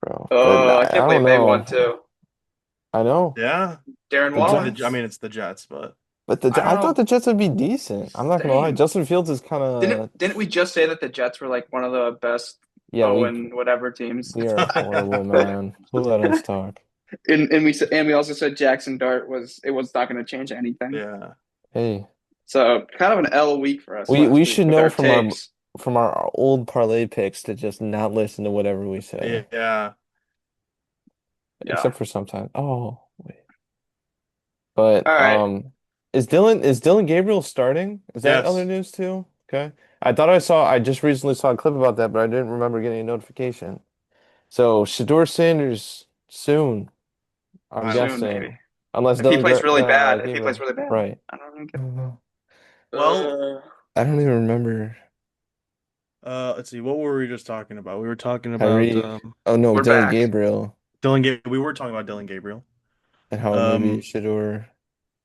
Speaker 1: bro. But
Speaker 2: Oh, I
Speaker 1: I
Speaker 2: can't
Speaker 1: don't
Speaker 2: believe they won
Speaker 1: know.
Speaker 2: too.
Speaker 1: I know
Speaker 3: Yeah.
Speaker 2: Darren
Speaker 1: the
Speaker 3: Well, I
Speaker 2: Waller,
Speaker 3: mean,
Speaker 1: Jets,
Speaker 3: it's the Jets, but
Speaker 1: but
Speaker 3: I don't
Speaker 1: I thought
Speaker 3: know.
Speaker 1: the Jets would be decent. I'm not gonna lie.
Speaker 2: same.
Speaker 1: Justin Fields is kind of
Speaker 2: Didn't we just say that the Jets were like one of the best
Speaker 1: yeah.
Speaker 2: 0 and whatever teams?
Speaker 1: We are horrible, man. Who let us talk?
Speaker 2: And we also said Jackson Dart was not going to change anything.
Speaker 3: Yeah.
Speaker 1: Hey.
Speaker 2: So kind of an L week for us
Speaker 1: We
Speaker 2: last
Speaker 1: we
Speaker 2: week
Speaker 1: should
Speaker 2: with
Speaker 1: know
Speaker 2: our takes.
Speaker 1: from our old parlay picks to just not listen to whatever we say,
Speaker 3: Yeah.
Speaker 2: Yeah.
Speaker 1: except for sometimes. Oh, wait.
Speaker 2: All
Speaker 1: But
Speaker 2: right.
Speaker 1: is Dylan Gabriel starting? Is that other
Speaker 3: Yes.
Speaker 1: news too? Okay. I just recently saw a clip about that, but I didn't remember getting a notification. So Shador Sanders soon, I'm
Speaker 3: I don't
Speaker 2: Soon,
Speaker 3: know.
Speaker 2: maybe.
Speaker 1: guessing, unless
Speaker 2: If he plays really bad, if he plays
Speaker 1: Gabriel,
Speaker 2: really bad,
Speaker 1: right?
Speaker 2: I don't even get.
Speaker 1: Uh,
Speaker 3: Well,
Speaker 1: I don't even remember
Speaker 3: let's see. What were we just talking about? We were talking about
Speaker 1: Tyreek. Oh no,
Speaker 2: We're
Speaker 1: Dylan
Speaker 2: back.
Speaker 1: Gabriel
Speaker 3: Dylan Gabriel. We were talking about Dylan Gabriel.
Speaker 1: and how maybe
Speaker 3: Um,
Speaker 1: Shador.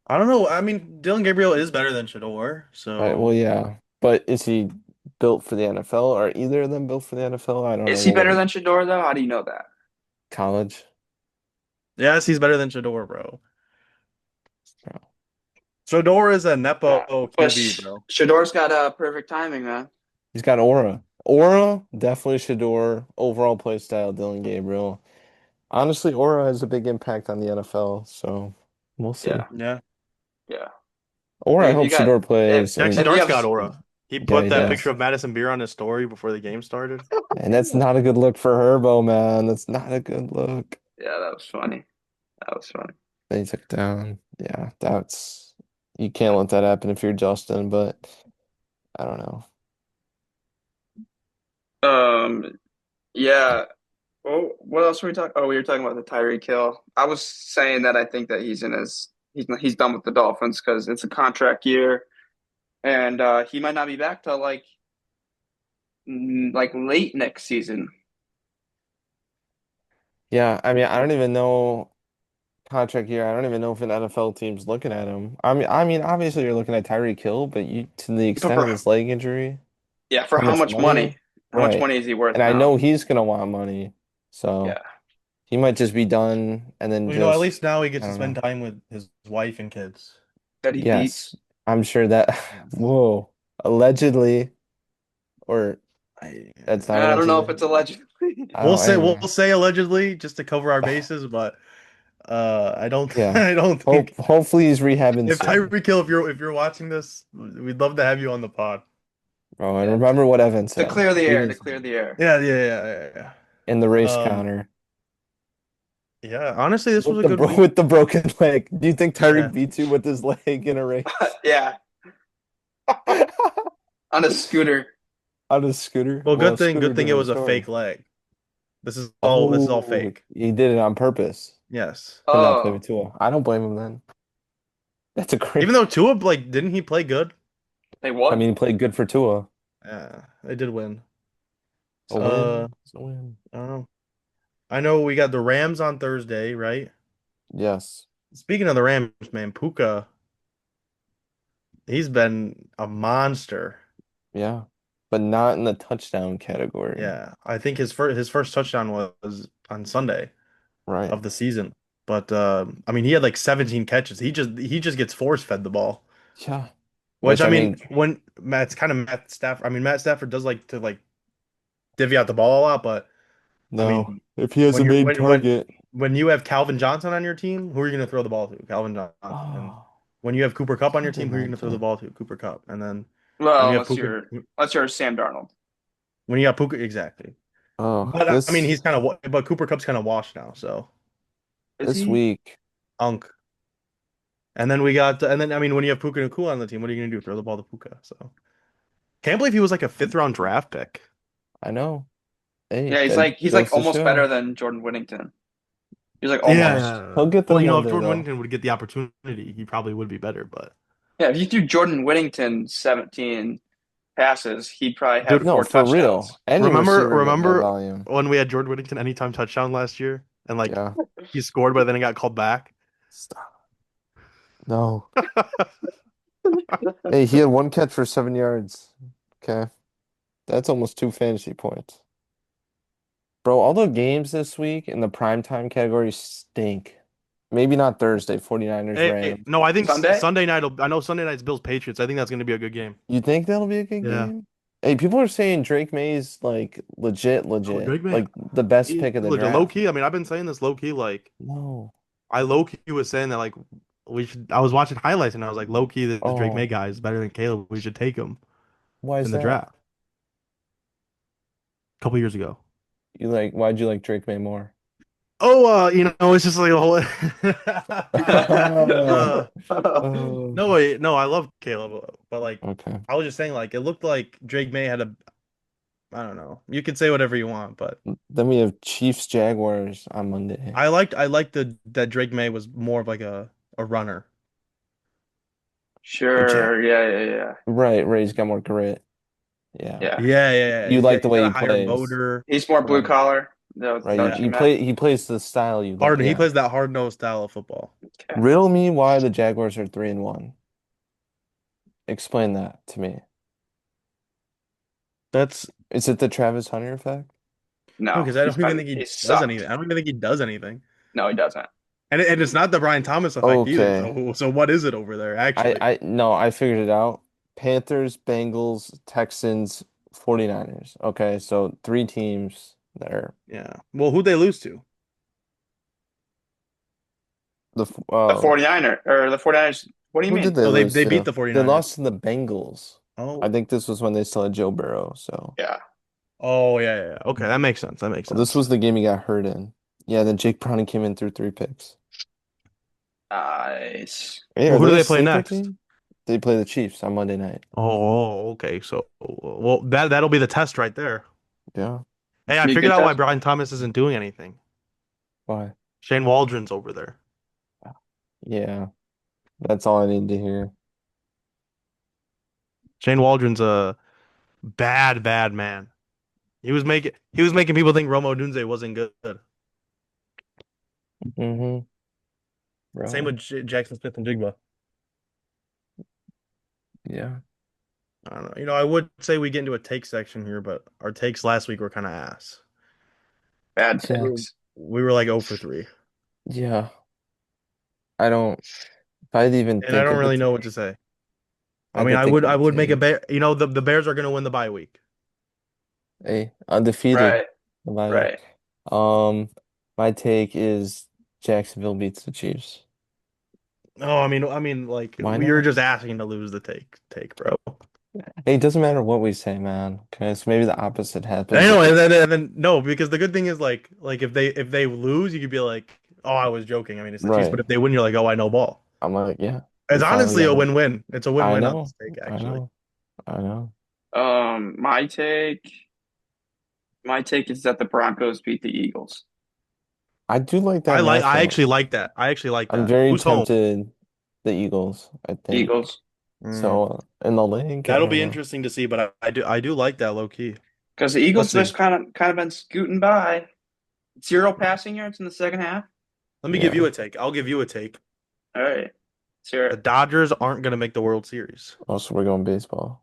Speaker 3: I don't know. I mean, Dylan Gabriel is better than Shador,
Speaker 1: Right.
Speaker 3: so
Speaker 1: Well, yeah, but is he built for the NFL? Are either of them built for the NFL? I don't
Speaker 2: Is
Speaker 1: know.
Speaker 2: he
Speaker 1: We'll
Speaker 2: better
Speaker 1: wait.
Speaker 2: than Shador though? How do you know that?
Speaker 1: College.
Speaker 3: yes, he's better than Shador, bro.
Speaker 1: Bro.
Speaker 3: Shador is a Nepo
Speaker 2: But
Speaker 3: QB, bro.
Speaker 2: Shador's got perfect timing, man.
Speaker 1: He's got aura. Aura, definitely Shador. Overall play style, Dylan Gabriel. Honestly, aura has a big impact on the NFL, so we'll see.
Speaker 2: Yeah,
Speaker 3: Yeah.
Speaker 2: yeah.
Speaker 1: Or
Speaker 2: I
Speaker 1: I
Speaker 2: mean, if
Speaker 1: hope
Speaker 2: you got
Speaker 1: Shador
Speaker 2: if
Speaker 1: plays
Speaker 3: Jackson
Speaker 1: and
Speaker 2: if you
Speaker 3: Dart's
Speaker 2: have
Speaker 3: got aura. He
Speaker 1: yeah,
Speaker 3: put
Speaker 1: he
Speaker 3: that
Speaker 1: does.
Speaker 3: picture of Madison Beer on his story before the game started.
Speaker 1: And that's not a good look for Herbo, man. That's not a good look.
Speaker 2: yeah, that was funny. That was funny.
Speaker 1: They took down. Yeah, that's you can't let that happen if you're Justin, but I don't know.
Speaker 2: Yeah. Well, what else were we talking? Oh, we were talking about the Tyreek Hill. I was saying that I think that he's done with the Dolphins because it's a contract year, and he might not be back till like late next season.
Speaker 1: Yeah, I mean, I don't even know contract year. I don't even know if an NFL team's looking at him. I mean, obviously you're looking at Tyreek Hill, but you to the
Speaker 2: But
Speaker 1: extent of
Speaker 2: for
Speaker 1: this leg injury,
Speaker 2: yeah, for
Speaker 1: how
Speaker 2: how
Speaker 1: much
Speaker 2: much money?
Speaker 1: money?
Speaker 2: How much
Speaker 1: Right.
Speaker 2: money is he worth
Speaker 1: And I
Speaker 2: now?
Speaker 1: know he's gonna want money, so
Speaker 2: Yeah,
Speaker 1: he might just be done and then
Speaker 3: Well, at
Speaker 1: just
Speaker 3: least now he
Speaker 1: I
Speaker 3: gets to
Speaker 1: don't
Speaker 3: spend
Speaker 1: know.
Speaker 3: time with his wife and kids.
Speaker 2: that he
Speaker 1: Yes,
Speaker 2: beats.
Speaker 1: I'm sure that
Speaker 3: Yes.
Speaker 1: whoa, allegedly or
Speaker 3: I,
Speaker 1: that's not
Speaker 2: I don't know if
Speaker 1: allegedly.
Speaker 2: it's allegedly.
Speaker 1: I
Speaker 3: we'll
Speaker 1: don't
Speaker 3: say we'll
Speaker 1: anyway.
Speaker 3: say allegedly just to cover our bases, but I don't
Speaker 1: Yeah.
Speaker 3: I don't
Speaker 1: Hope
Speaker 3: think
Speaker 1: hopefully he's rehabbing
Speaker 3: if
Speaker 1: soon.
Speaker 3: Tyreek Hill, if you're watching this, we'd love to have you on the pod.
Speaker 1: Bro, and
Speaker 2: Yeah,
Speaker 1: remember what Evan
Speaker 2: to
Speaker 1: said.
Speaker 2: clear the air,
Speaker 1: Even
Speaker 2: to clear the air.
Speaker 3: Yeah, yeah, yeah, yeah,
Speaker 1: in the
Speaker 3: yeah.
Speaker 1: race counter
Speaker 3: Yeah. Honestly, this was
Speaker 1: with
Speaker 3: a
Speaker 1: the
Speaker 3: good week.
Speaker 1: with the broken leg. Do you think
Speaker 3: Yeah.
Speaker 1: Tyreek beats you with his leg in a race?
Speaker 2: Yeah, on a scooter.
Speaker 1: On a scooter?
Speaker 3: Well,
Speaker 1: Well, a
Speaker 3: good
Speaker 1: scooter
Speaker 3: thing it
Speaker 1: different
Speaker 3: was a
Speaker 1: story.
Speaker 3: fake leg. This is all
Speaker 1: Oh,
Speaker 3: fake.
Speaker 1: he did it on purpose
Speaker 3: Yes.
Speaker 1: to not play with
Speaker 2: Oh,
Speaker 1: Tua. I don't blame him then. That's a great.
Speaker 3: Even though Tua, like, didn't he play good?
Speaker 2: they
Speaker 1: I
Speaker 2: what?
Speaker 1: mean, he played good for Tua.
Speaker 3: Yeah, they did win.
Speaker 1: A
Speaker 3: Uh,
Speaker 1: win is a win.
Speaker 3: I don't know. I know we got the Rams on Thursday, right?
Speaker 1: Yes.
Speaker 3: Speaking of the Rams, man, Puka, he's been a monster.
Speaker 1: Yeah. But not in the touchdown category.
Speaker 3: Yeah, I think his first touchdown was on Sunday
Speaker 1: Right.
Speaker 3: of the season. But I mean, he had like 17 catches. He just gets force fed the ball.
Speaker 1: Yeah.
Speaker 3: Which
Speaker 1: Which
Speaker 3: I
Speaker 1: I
Speaker 3: mean,
Speaker 1: mean,
Speaker 3: when Matt's kind of Matt Stafford. I mean, Matt Stafford does like to like divvy out the ball a lot, but I
Speaker 1: no.
Speaker 3: mean,
Speaker 1: If he has
Speaker 3: when
Speaker 1: a
Speaker 3: you're
Speaker 1: main
Speaker 3: when
Speaker 1: target.
Speaker 3: when you have Calvin Johnson on your team, who are you going to throw the ball to? Calvin Johnson. And
Speaker 1: Oh,
Speaker 3: when you have Cooper Kupp on your team,
Speaker 1: Calvin
Speaker 3: who are you going to throw the
Speaker 1: Johnson.
Speaker 3: ball to? Cooper Kupp. And then when
Speaker 2: Well,
Speaker 3: you have Puka,
Speaker 2: unless you're Sam Darnold.
Speaker 3: when you have Puka, exactly.
Speaker 1: Oh,
Speaker 3: But I mean,
Speaker 1: this
Speaker 3: he's but Cooper Cup's kind of washed now, so
Speaker 2: Is
Speaker 1: this
Speaker 2: he?
Speaker 1: week.
Speaker 3: Unk. And then I mean, when you have Puka Nacua on the team, what are you gonna do? Throw the ball to Puka? So can't believe he was like a fifth round draft pick.
Speaker 1: I know. Hey,
Speaker 2: Yeah,
Speaker 1: that
Speaker 2: he's like
Speaker 1: goes to
Speaker 2: almost better
Speaker 1: show.
Speaker 2: than Jordan Whittington. He's like
Speaker 3: Yeah,
Speaker 2: almost.
Speaker 3: yeah.
Speaker 1: He'll get
Speaker 3: Well,
Speaker 1: them
Speaker 3: you know,
Speaker 1: one
Speaker 3: if
Speaker 1: day
Speaker 3: Jordan
Speaker 1: though.
Speaker 3: Whittington would get the opportunity, he probably would be better. But
Speaker 2: Yeah, if you threw Jordan Whittington 17 passes, he'd probably have
Speaker 3: dude,
Speaker 1: No,
Speaker 2: four
Speaker 1: for
Speaker 2: touchdowns.
Speaker 1: real. Any
Speaker 3: remember
Speaker 1: receiver getting that
Speaker 3: remember
Speaker 1: volume.
Speaker 3: when we had Jordan Whittington anytime touchdown last year, and like
Speaker 1: Yeah.
Speaker 3: he scored, but then he got called back.
Speaker 1: Stop. No. Hey, he had one catch for 7 yards. Okay. That's almost two fantasy points. Bro, all the games this week in the primetime category stink. Maybe not Thursday, 49ers, Rams.
Speaker 3: No, I think
Speaker 2: Sunday?
Speaker 3: Sunday night. I know Sunday night's Bills Patriots. I think that's going to be a good game.
Speaker 1: You think that'll be a good
Speaker 3: Yeah.
Speaker 1: game? Hey, people are saying Drake May's like legit,
Speaker 3: Oh,
Speaker 1: legit.
Speaker 3: Drake May,
Speaker 1: Like the best
Speaker 3: he
Speaker 1: pick of the
Speaker 3: legit low
Speaker 1: draft.
Speaker 3: key. I mean, I've been saying this low key. Like
Speaker 1: No.
Speaker 3: I low key was saying that we should. I was watching highlights and I was like, low key, this Drake May
Speaker 1: Oh,
Speaker 3: guy is better than Caleb. We should take him
Speaker 1: why is
Speaker 3: in the
Speaker 1: that?
Speaker 3: draft a couple years ago.
Speaker 1: Why'd you like Drake May more?
Speaker 3: Oh, it's just like a whole. uh,
Speaker 1: Oh,
Speaker 3: no, wait, no, I love Caleb, but like,
Speaker 1: okay.
Speaker 3: I was just saying, like, it looked like Drake May had a. I don't know. You can say whatever you want, but
Speaker 1: Then we have Chiefs Jaguars on Monday.
Speaker 3: I liked that Drake May was more of like a runner.
Speaker 1: The Jag
Speaker 2: Sure. Yeah, yeah, yeah.
Speaker 1: Right, Ray's got more grit. Yeah.
Speaker 2: Yeah.
Speaker 3: Yeah, yeah, yeah.
Speaker 1: You like the
Speaker 3: He's
Speaker 1: way
Speaker 3: got a
Speaker 1: he
Speaker 3: higher
Speaker 1: plays,
Speaker 3: motor.
Speaker 2: He's more blue
Speaker 3: Right.
Speaker 2: collar. Is
Speaker 1: right?
Speaker 2: that
Speaker 1: You,
Speaker 2: what
Speaker 3: Yeah.
Speaker 2: you
Speaker 1: you
Speaker 2: meant?
Speaker 1: play he plays the style you like.
Speaker 3: Hard. He
Speaker 1: Yeah.
Speaker 3: plays that hard-nosed style of football.
Speaker 2: Okay.
Speaker 1: Riddle me why the Jaguars are 3-1. Explain that to me.
Speaker 3: That's
Speaker 1: Is it the Travis Hunter effect?
Speaker 2: No,
Speaker 3: because I
Speaker 2: he's
Speaker 3: don't even
Speaker 2: been
Speaker 3: think
Speaker 2: he
Speaker 3: he does
Speaker 2: sucked.
Speaker 3: anything. I don't even think he does anything.
Speaker 2: No, he doesn't.
Speaker 3: And it's not the Brian Thomas effect either.
Speaker 1: Okay.
Speaker 3: So what is it over there
Speaker 1: I
Speaker 3: actually?
Speaker 1: I no, I figured it out. Panthers, Bengals, Texans, 49ers. Okay, so three teams there.
Speaker 3: Yeah. Well, who'd they lose to?
Speaker 1: The
Speaker 2: The 49er or the 49ers. What do you
Speaker 1: who did
Speaker 2: mean?
Speaker 1: they
Speaker 3: Oh, they
Speaker 1: lose
Speaker 3: they beat
Speaker 1: to?
Speaker 3: the
Speaker 1: They
Speaker 3: 49ers.
Speaker 1: lost to the Bengals. I
Speaker 3: Oh.
Speaker 1: think this was when they still had Joe Burrow, so
Speaker 2: Yeah.
Speaker 3: Oh, yeah, yeah, yeah. Okay, that makes sense. That makes
Speaker 1: well, this
Speaker 3: sense.
Speaker 1: was the game he got hurt in. Yeah, then Jake Browning came in through three picks.
Speaker 2: Nice.
Speaker 1: Hey,
Speaker 3: Well,
Speaker 1: are
Speaker 3: who do
Speaker 1: they a
Speaker 3: they play
Speaker 1: sleeper
Speaker 3: next?
Speaker 1: team? They play the Chiefs on Monday night.
Speaker 3: Oh, okay. So, well, that'll be the test right there.
Speaker 1: Yeah.
Speaker 3: Hey,
Speaker 2: Should
Speaker 3: I
Speaker 2: be a
Speaker 3: figured
Speaker 2: good
Speaker 3: out why
Speaker 2: test.
Speaker 3: Brian Thomas isn't doing anything.
Speaker 1: Why?
Speaker 3: Shane Waldron's over there.
Speaker 1: Yeah, that's all I need to hear.
Speaker 3: Shane Waldron's a bad, bad man. He was making people think Rome Odunze wasn't good.
Speaker 1: Mm-hmm.
Speaker 3: Same
Speaker 1: Bro.
Speaker 3: with Jackson Smith and Jigba.
Speaker 1: Yeah.
Speaker 3: I don't know. I would say we get into a take section here, but our takes last week were kind of ass.
Speaker 2: Bad
Speaker 3: We
Speaker 1: Yeah.
Speaker 3: were,
Speaker 2: takes.
Speaker 3: we were like 0 for 3.
Speaker 1: Yeah. I don't if I'd even
Speaker 3: And I
Speaker 1: think
Speaker 3: don't
Speaker 1: of a
Speaker 3: really know what to
Speaker 1: take,
Speaker 3: say.
Speaker 1: I
Speaker 3: I mean,
Speaker 1: had to
Speaker 3: I
Speaker 1: think
Speaker 3: would
Speaker 1: of
Speaker 3: I
Speaker 1: a
Speaker 3: would make a
Speaker 1: take.
Speaker 3: bear. The Bears are going to win the bye week.
Speaker 1: Hey, undefeated.
Speaker 2: Right.
Speaker 1: Bye
Speaker 2: Right.
Speaker 1: week. My take is Jacksonville beats the Chiefs.
Speaker 3: Oh, I mean, like
Speaker 1: Why
Speaker 3: you're
Speaker 1: not?
Speaker 3: just asking to lose the take, bro.
Speaker 1: Hey, it doesn't matter what we say, man. Okay, so maybe the opposite
Speaker 3: I
Speaker 1: happens.
Speaker 3: know, and then no, because the good thing is like if they lose, you could be like, oh, I was joking. I mean, it's the Chiefs, but
Speaker 1: Right.
Speaker 3: if they win, you're like, oh, I know ball.
Speaker 1: I'm like, yeah, we
Speaker 3: It's
Speaker 1: finally
Speaker 3: honestly
Speaker 1: got
Speaker 3: a
Speaker 1: it.
Speaker 3: win-win. It's a
Speaker 1: I
Speaker 3: win-win on
Speaker 1: know.
Speaker 3: this take,
Speaker 1: I
Speaker 3: actually.
Speaker 1: know. I know.
Speaker 2: My take. My take is that the Broncos beat the Eagles.
Speaker 1: I do like that
Speaker 3: I
Speaker 1: matchup.
Speaker 3: actually like that. I actually like
Speaker 1: I'm
Speaker 3: that.
Speaker 1: very
Speaker 3: Who's home?
Speaker 1: tempted the Eagles, I think.
Speaker 2: Eagles.
Speaker 3: Mm,
Speaker 1: So in the league, I
Speaker 3: that'll
Speaker 1: don't
Speaker 3: be
Speaker 1: know.
Speaker 3: interesting to see, but I do like that low key.
Speaker 2: Because the
Speaker 3: Let's
Speaker 2: Eagles
Speaker 3: see.
Speaker 2: just kind of been scooting by. Zero passing yards in the second half.
Speaker 3: Let me give you
Speaker 1: Yeah.
Speaker 3: a take. I'll give you a take.
Speaker 2: All right. Let's hear
Speaker 3: The
Speaker 2: it.
Speaker 3: Dodgers aren't going to make the World Series.
Speaker 1: Also, we're going baseball.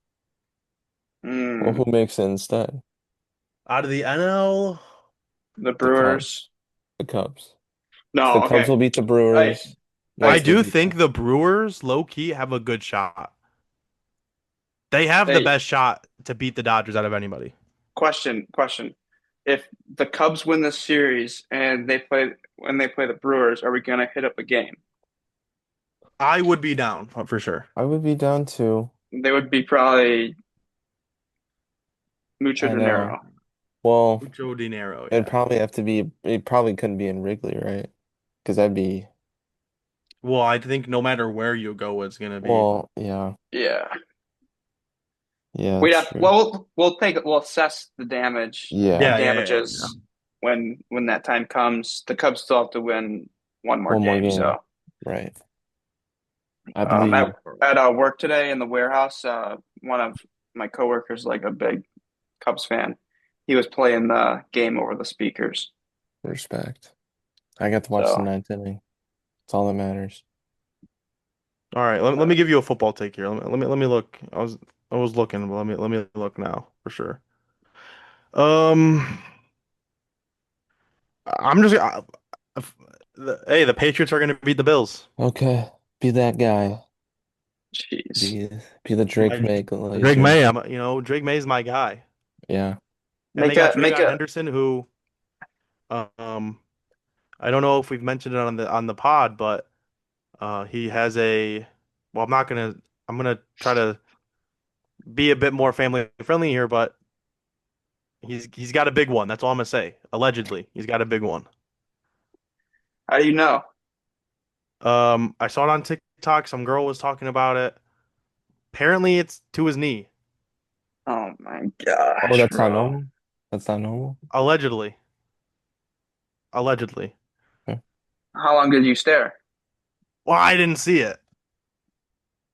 Speaker 1: Well,
Speaker 2: Mm,
Speaker 1: who makes it instead?
Speaker 3: Out of the NL,
Speaker 2: the
Speaker 1: The Cubs.
Speaker 2: Brewers.
Speaker 1: The Cubs. So
Speaker 2: No,
Speaker 1: the Cubs
Speaker 2: okay.
Speaker 1: will beat the
Speaker 2: Hey,
Speaker 1: Brewers.
Speaker 3: I
Speaker 2: hey,
Speaker 1: Yanks will
Speaker 3: do
Speaker 1: beat
Speaker 3: think
Speaker 1: them.
Speaker 3: the Brewers low key have a good shot. They have the
Speaker 2: hey.
Speaker 3: best shot to beat the Dodgers out of anybody.
Speaker 2: Question. If the Cubs win this series and when they play the Brewers, are we gonna hit up a game?
Speaker 3: I would be down for sure.
Speaker 1: I would be down too.
Speaker 2: They would be probably mucho
Speaker 1: I know.
Speaker 2: dinero.
Speaker 1: Well,
Speaker 3: Mucho dinero,
Speaker 1: it'd
Speaker 3: yeah.
Speaker 1: probably have to be, it probably couldn't be in Wrigley, right? Because that'd be,
Speaker 3: Well, I think no matter where you go, it's gonna be.
Speaker 1: well, yeah.
Speaker 2: Yeah.
Speaker 1: Yeah,
Speaker 2: We'd
Speaker 1: it's
Speaker 2: have
Speaker 1: true.
Speaker 2: we'll assess the
Speaker 1: Yeah.
Speaker 3: Yeah, yeah, yeah, yeah.
Speaker 2: damages when that time comes. The Cubs still have to win one more
Speaker 1: One more
Speaker 2: game.
Speaker 1: game.
Speaker 2: So
Speaker 1: Right. I
Speaker 2: um,
Speaker 1: believe.
Speaker 2: at work today in the warehouse, one of my coworkers, like a big Cubs fan, he was playing the game over the speakers.
Speaker 1: Respect. I got to watch the
Speaker 2: So
Speaker 1: ninth inning. That's all that matters.
Speaker 3: All right, let me
Speaker 2: uh,
Speaker 3: give you a football take here. Let me look. I was looking, but let me look now for sure. Um, I'm just hey, the Patriots are gonna beat the Bills.
Speaker 1: Okay. Be that guy.
Speaker 2: jeez,
Speaker 1: Be the Drake
Speaker 3: I
Speaker 1: May
Speaker 3: Drake
Speaker 1: Glacier.
Speaker 3: May, Drake May's my guy,
Speaker 1: Yeah.
Speaker 3: and they
Speaker 2: make
Speaker 3: got
Speaker 2: a
Speaker 3: Trayvon Henderson, who, um, I don't know if we've mentioned it on the pod, but He has a, well, I'm gonna try to be a bit more family friendly here, but he's got a big one. That's all I'm gonna say. Allegedly, he's got a big one.
Speaker 2: How do you know?
Speaker 3: I saw it on TikTok. Some girl was talking about it. Apparently, it's to his knee.
Speaker 2: Oh my
Speaker 1: Oh,
Speaker 2: gosh,
Speaker 1: that's not
Speaker 2: bro.
Speaker 1: normal. That's not normal.
Speaker 3: Allegedly, allegedly.
Speaker 1: Okay.
Speaker 2: How long did you stare?
Speaker 3: Well, I didn't see it,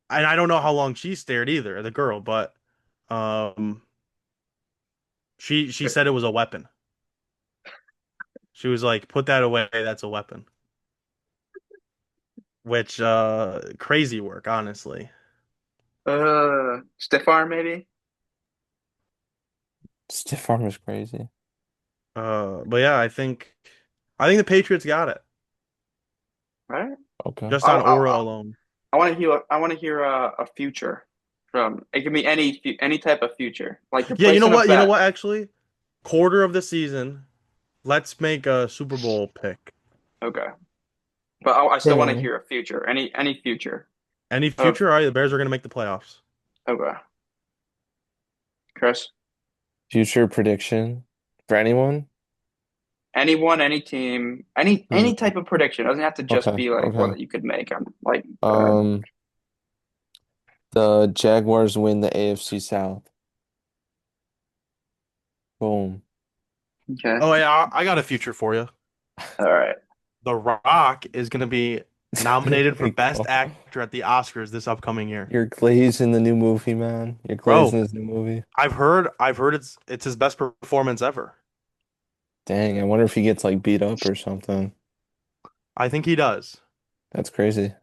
Speaker 3: and I don't know how long she stared either, the girl, but um, she said it was a weapon. She was like, "Put that away. That's a weapon." Which crazy work, honestly.
Speaker 2: Stiff arm maybe?
Speaker 1: Stiff arm is crazy.
Speaker 3: But yeah, I think the Patriots got it
Speaker 2: Right?
Speaker 1: Okay.
Speaker 3: just on aura alone.
Speaker 2: I want to hear. I want to hear a future from. It can be any type of future. Like you're
Speaker 3: Yeah, you know
Speaker 2: placing a
Speaker 3: what? You know
Speaker 2: bet.
Speaker 3: what? Actually, quarter of the season, let's make a Super Bowl pick.
Speaker 2: Okay, but I still want to
Speaker 1: Okay.
Speaker 2: hear a future. Any future
Speaker 3: Any
Speaker 2: of.
Speaker 3: future? All right, the Bears are gonna make the playoffs.
Speaker 2: Okay, Chris.
Speaker 1: Future prediction for anyone?
Speaker 2: Anyone, any team, any
Speaker 1: Hmm.
Speaker 2: type of prediction. It doesn't have to just
Speaker 1: Okay.
Speaker 2: be like one
Speaker 1: Okay.
Speaker 2: that you could make. I'm like,
Speaker 1: Um, the Jaguars win the AFC South. Boom.
Speaker 2: okay,
Speaker 3: Oh yeah, I got a future for you.
Speaker 2: all right.
Speaker 3: The Rock is gonna be
Speaker 1: There
Speaker 3: nominated for
Speaker 1: we
Speaker 3: Best
Speaker 1: go.
Speaker 3: Actor at the Oscars this upcoming year.
Speaker 1: You're glazed in the new movie, man. You're glazed
Speaker 3: Bro,
Speaker 1: in this new movie.
Speaker 3: I've heard it's his best performance ever.
Speaker 1: Dang, I wonder if he gets like beat up or something.
Speaker 3: I think he does.
Speaker 1: That's crazy.
Speaker 3: He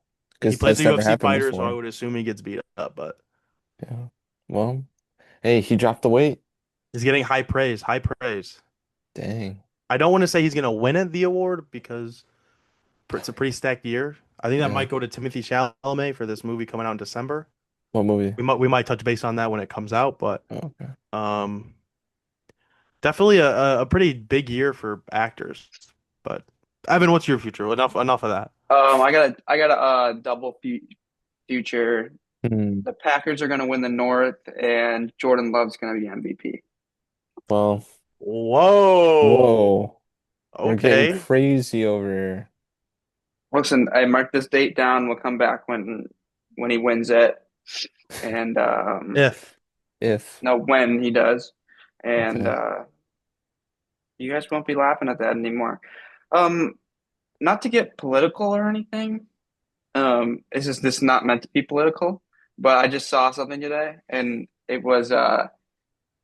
Speaker 1: Because
Speaker 3: plays a
Speaker 1: that's never
Speaker 3: UFC
Speaker 1: happened
Speaker 3: fighter, so I
Speaker 1: before.
Speaker 3: would assume he gets beat up, but
Speaker 1: Yeah. Well, hey, he dropped the weight.
Speaker 3: he's getting high praise, high praise.
Speaker 1: Dang.
Speaker 3: I don't want to say he's gonna win it, the award, because it's a pretty stacked year. I think that
Speaker 1: Yeah.
Speaker 3: might go to Timothy Chalamet for this movie coming out in December.
Speaker 1: What movie?
Speaker 3: We might touch base on that when it comes out, but
Speaker 1: Oh, okay.
Speaker 3: um definitely a pretty big year for actors. But Evan, what's your future? Enough of that.
Speaker 2: I got a double future.
Speaker 1: Hmm.
Speaker 2: The Packers are going to win the North, and Jordan Love's going to be MVP.
Speaker 1: Well,
Speaker 3: Whoa.
Speaker 1: whoa. We're getting
Speaker 3: Okay.
Speaker 1: crazy over here.
Speaker 2: Listen, I marked this date down. We'll come back when he wins it, and
Speaker 3: If.
Speaker 1: If.
Speaker 2: no, when he does, and
Speaker 1: Okay.
Speaker 2: you guys won't be laughing at that anymore. Um, Not to get political or anything. This is not meant to be political, but I just saw something today, and it was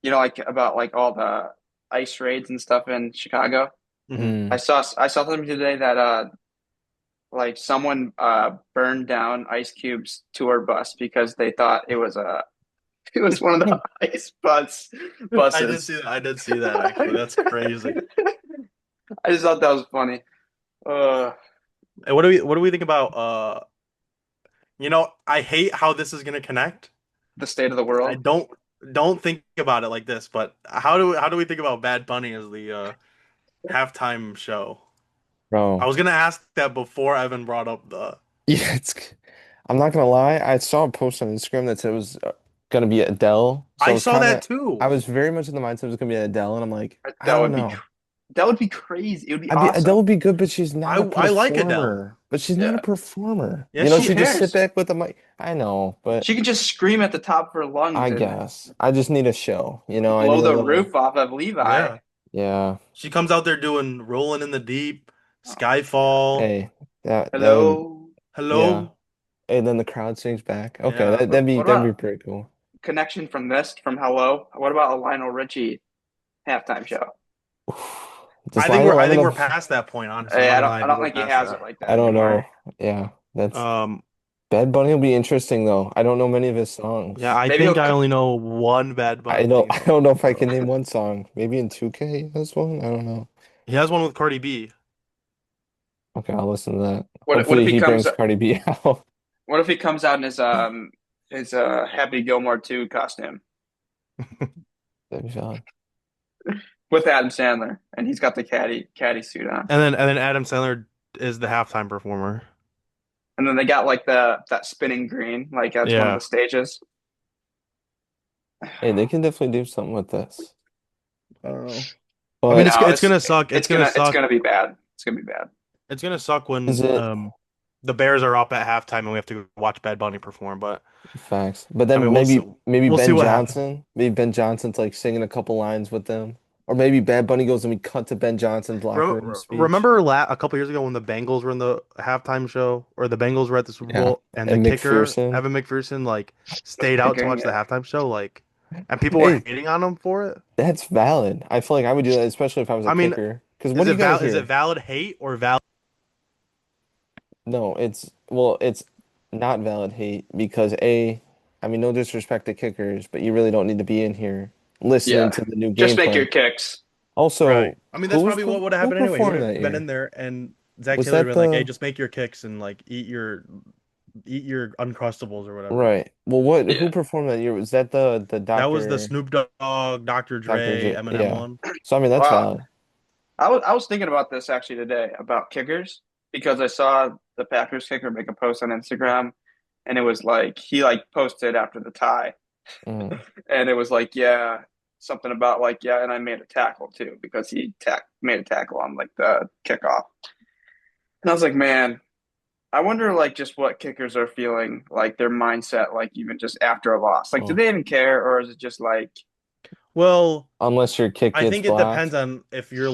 Speaker 2: like about like all the ICE raids and stuff in Chicago.
Speaker 3: Hmm.
Speaker 1: Hmm.
Speaker 2: I saw something today that like someone burned down Ice Cube's tour bus because they thought it was one of the ICE
Speaker 3: I did
Speaker 2: buses.
Speaker 3: see that. I did see that actually. That's crazy.
Speaker 2: I just thought that was funny. Uh,
Speaker 3: And what do we think about I hate how this is gonna connect.
Speaker 2: the state of the
Speaker 3: I
Speaker 2: world.
Speaker 3: don't think about it like this, but how do we think about Bad Bunny as the halftime show? I
Speaker 1: Bro.
Speaker 3: was gonna ask that before Evan brought up the
Speaker 1: Yeah, I'm not gonna lie. I saw a post on Instagram that said it was gonna be Adele. So I
Speaker 3: I
Speaker 1: was
Speaker 3: saw
Speaker 1: kind
Speaker 3: that
Speaker 1: of, I
Speaker 3: too.
Speaker 1: was very much in the mindset it was gonna be Adele, and I'm like, I
Speaker 2: That
Speaker 1: don't
Speaker 2: would be
Speaker 1: know.
Speaker 2: that would be crazy. It would be
Speaker 1: I mean, Adele
Speaker 2: awesome.
Speaker 1: would be good, but she's not a
Speaker 3: I like Adele.
Speaker 1: performer. But she's not a
Speaker 2: Yeah.
Speaker 1: performer.
Speaker 3: Yeah,
Speaker 1: You know,
Speaker 2: Who
Speaker 3: she
Speaker 1: she just sit
Speaker 3: is.
Speaker 2: cares?
Speaker 1: back with the mic. I know, but
Speaker 2: She could just scream at the top of her lungs
Speaker 1: I
Speaker 2: and
Speaker 1: guess I just need a show. You know, I
Speaker 2: blow
Speaker 1: need a
Speaker 2: the
Speaker 1: little.
Speaker 2: roof off of Levi.
Speaker 3: Yeah.
Speaker 1: Yeah.
Speaker 3: She comes out there doing Rolling in the Deep,
Speaker 2: Oh my God.
Speaker 3: Skyfall,
Speaker 1: Hey, that would,
Speaker 2: Hello.
Speaker 1: yeah.
Speaker 3: Hello.
Speaker 1: And then the crowd sings back. Okay,
Speaker 3: Yeah.
Speaker 2: What
Speaker 1: that'd be
Speaker 2: about
Speaker 1: pretty cool.
Speaker 2: connection from Hello? What about a Lionel Richie halftime show?
Speaker 1: Does Lionel
Speaker 3: I
Speaker 1: have
Speaker 3: think we're
Speaker 1: enough?
Speaker 3: past that point, honestly. I'm
Speaker 2: Hey,
Speaker 3: not gonna lie,
Speaker 2: I
Speaker 3: I think
Speaker 2: don't
Speaker 3: we're
Speaker 2: think he
Speaker 3: past
Speaker 2: has it
Speaker 3: that.
Speaker 2: like
Speaker 1: I
Speaker 2: that
Speaker 1: don't
Speaker 2: anymore.
Speaker 1: know. Yeah, that's
Speaker 3: Um,
Speaker 1: Bad Bunny will be interesting though. I don't know many of his songs.
Speaker 3: yeah, I
Speaker 2: Maybe
Speaker 3: think I only know one Bad Bunny
Speaker 1: I don't know if I
Speaker 3: song.
Speaker 1: can name one song. Maybe in 2K he has one. I don't know.
Speaker 3: He has one with Cardi B.
Speaker 1: Okay, I'll listen to that.
Speaker 2: What if
Speaker 1: Hopefully
Speaker 2: he
Speaker 1: he
Speaker 2: comes
Speaker 1: brings Cardi B out.
Speaker 2: what if he comes out in his Happy Gilmore 2 costume
Speaker 1: That'd be fun.
Speaker 2: with Adam Sandler and he's got the caddy suit on.
Speaker 3: And then Adam Sandler is the halftime performer.
Speaker 2: And then they got like the that spinning green, like that's one of
Speaker 3: Yeah.
Speaker 2: the stages.
Speaker 1: Hey, they can definitely do something with this.
Speaker 3: Oh. I mean,
Speaker 1: But
Speaker 3: it's gonna suck. It's gonna
Speaker 2: It's
Speaker 3: suck.
Speaker 2: gonna be bad. It's gonna be bad.
Speaker 3: It's gonna suck
Speaker 1: is
Speaker 3: when
Speaker 1: it
Speaker 3: the Bears are up at halftime and we have to watch Bad Bunny perform. But
Speaker 1: facts? But
Speaker 3: I mean,
Speaker 1: then maybe
Speaker 3: we'll see
Speaker 1: Ben
Speaker 3: what happens.
Speaker 1: Johnson, maybe Ben Johnson's like singing a couple lines with them, or maybe Bad Bunny goes and we cut to Ben Johnson's locker room speech.
Speaker 3: Remember a couple years ago when the Bengals were in the halftime show, or the Bengals were at the Super
Speaker 1: Yeah,
Speaker 3: Bowl, and the
Speaker 1: and
Speaker 3: kicker
Speaker 1: McPherson.
Speaker 3: Evan McPherson like
Speaker 2: Was
Speaker 3: stayed out to
Speaker 2: kicking
Speaker 3: watch the
Speaker 2: it.
Speaker 3: halftime show, like, and people were
Speaker 1: Hey,
Speaker 3: hating on him for it.
Speaker 1: that's valid. I feel like I would do that, especially if I was a
Speaker 3: I mean,
Speaker 1: kicker. Because what do you got
Speaker 3: is it
Speaker 1: here?
Speaker 3: valid hate or valid?
Speaker 1: No, it's not valid hate because I mean, no disrespect to kickers, but you really don't need to be in here listening
Speaker 2: Yeah.
Speaker 1: to the new
Speaker 2: Just
Speaker 1: game
Speaker 2: make your
Speaker 1: plan.
Speaker 2: kicks.
Speaker 1: Also,
Speaker 3: Right. I mean, that's probably what would have
Speaker 1: who
Speaker 3: happened anyway. He would
Speaker 1: performed
Speaker 3: have
Speaker 1: that
Speaker 3: been
Speaker 1: year?
Speaker 3: in there, and Zach
Speaker 1: Was
Speaker 3: Taylor would
Speaker 1: that
Speaker 3: have been like, "Hey,
Speaker 1: the
Speaker 3: just make your kicks and like eat your Uncrustables or whatever."
Speaker 1: right? Well, what who
Speaker 2: Yeah.
Speaker 1: performed that year? Was that the
Speaker 3: That was the
Speaker 1: Dr.
Speaker 3: Snoop Dogg, Dr.
Speaker 1: Dr.
Speaker 3: Dre,
Speaker 1: J?
Speaker 3: Eminem
Speaker 1: Yeah.
Speaker 3: one.
Speaker 1: So I mean, that's
Speaker 2: Wow.
Speaker 1: valid.
Speaker 2: I was thinking about this actually today about kickers because I saw the Packers kicker make a post on Instagram and it was like he like posted after the tie
Speaker 1: Mm.
Speaker 2: and it was like yeah something about like yeah and I made a tackle too because he made a tackle on like the kickoff and I was like man I wonder like just what kickers are feeling like their mindset like even just after a loss like do
Speaker 1: Oh.
Speaker 2: they even care or is it just like
Speaker 3: Well,
Speaker 1: Unless your kick
Speaker 3: I
Speaker 1: gets
Speaker 3: think it depends
Speaker 1: blocked.
Speaker 3: on if you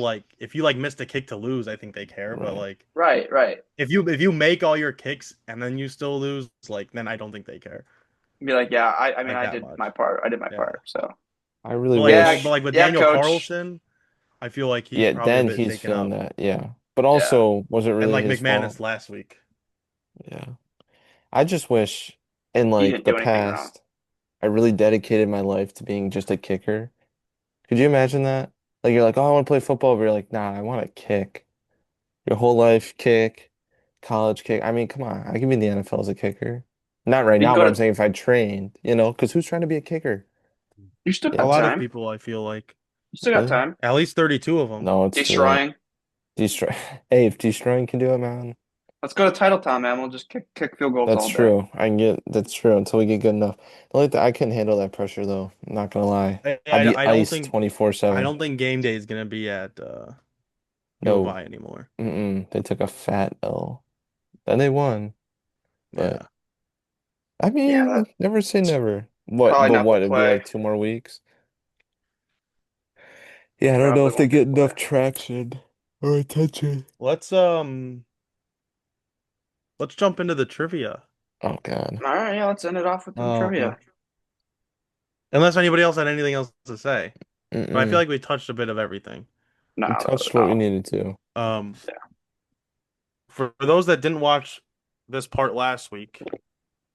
Speaker 3: like missed a kick to lose, I think they care. But
Speaker 1: Right.
Speaker 3: like
Speaker 2: right
Speaker 3: if you make all your kicks and then you still lose, like then I don't think they care
Speaker 2: be like yeah I mean
Speaker 3: like that much.
Speaker 2: I did my
Speaker 3: Yeah.
Speaker 2: part so
Speaker 1: I really
Speaker 2: yeah
Speaker 3: But
Speaker 1: wish.
Speaker 3: like with
Speaker 2: yeah
Speaker 3: Daniel
Speaker 2: coach
Speaker 3: Carlson, I feel like he's
Speaker 1: Yeah,
Speaker 3: probably a
Speaker 1: then
Speaker 3: bit
Speaker 1: he's
Speaker 3: shaken
Speaker 1: feeling
Speaker 3: up.
Speaker 1: that. Yeah. But
Speaker 2: yeah
Speaker 1: also, was it
Speaker 3: And
Speaker 1: really
Speaker 3: like
Speaker 1: his
Speaker 3: McManus
Speaker 1: fault?
Speaker 3: last week.
Speaker 1: Yeah. I just wish in
Speaker 2: he
Speaker 1: like
Speaker 2: didn't
Speaker 1: the
Speaker 2: do anything wrong.
Speaker 1: past, I really dedicated my life to being just a kicker. Could you imagine that? Like you're like, oh, I want to play football, but you're like, nah, I want to kick. Your whole life kick, college kick. I mean, come on, I can be in the NFL as a kicker. Not right
Speaker 2: You can
Speaker 1: now,
Speaker 2: go
Speaker 1: but I'm
Speaker 2: to
Speaker 1: saying if I trained, because who's trying to be a kicker?
Speaker 2: you still
Speaker 3: A
Speaker 2: got
Speaker 1: Yeah,
Speaker 3: lot of
Speaker 2: time.
Speaker 3: people, I feel like
Speaker 2: You still got
Speaker 1: really?
Speaker 2: time.
Speaker 3: at least 32 of them.
Speaker 1: No, it's too late.
Speaker 2: Destroying.
Speaker 1: Destroy. Hey, if destroying can do it, man,
Speaker 2: Let's go to Title Town, man. We'll just kick field goals
Speaker 1: that's
Speaker 2: all day.
Speaker 1: true. That's true until we get good enough. I couldn't handle that pressure though. I'm not gonna lie. I'd be
Speaker 3: I don't
Speaker 1: iced
Speaker 3: think I
Speaker 1: 24/7.
Speaker 3: don't think game day is gonna be at U of
Speaker 1: No,
Speaker 3: I anymore.
Speaker 1: they took a fat L. Then they won, but
Speaker 3: Yeah.
Speaker 1: I
Speaker 2: Yeah,
Speaker 1: mean, never say
Speaker 2: that's
Speaker 1: never. What?
Speaker 2: probably
Speaker 1: But
Speaker 2: enough to
Speaker 1: what? It'd be
Speaker 2: play.
Speaker 1: like 2 more weeks. Yeah, I don't know
Speaker 2: Probably
Speaker 1: if they
Speaker 2: won't be
Speaker 1: get
Speaker 2: to play.
Speaker 1: enough traction or attention.
Speaker 3: Let's let's jump into the trivia.
Speaker 1: Oh God.
Speaker 2: All right, yeah, let's end it off with some
Speaker 3: Um
Speaker 2: trivia.
Speaker 3: Unless anybody else had anything else to say. But I feel
Speaker 1: Mm-mm.
Speaker 3: like we touched a bit of everything.
Speaker 1: We
Speaker 2: No,
Speaker 1: touched what we
Speaker 2: no.
Speaker 1: needed to.
Speaker 3: Um
Speaker 2: Yeah.
Speaker 3: for those that didn't watch this part last week,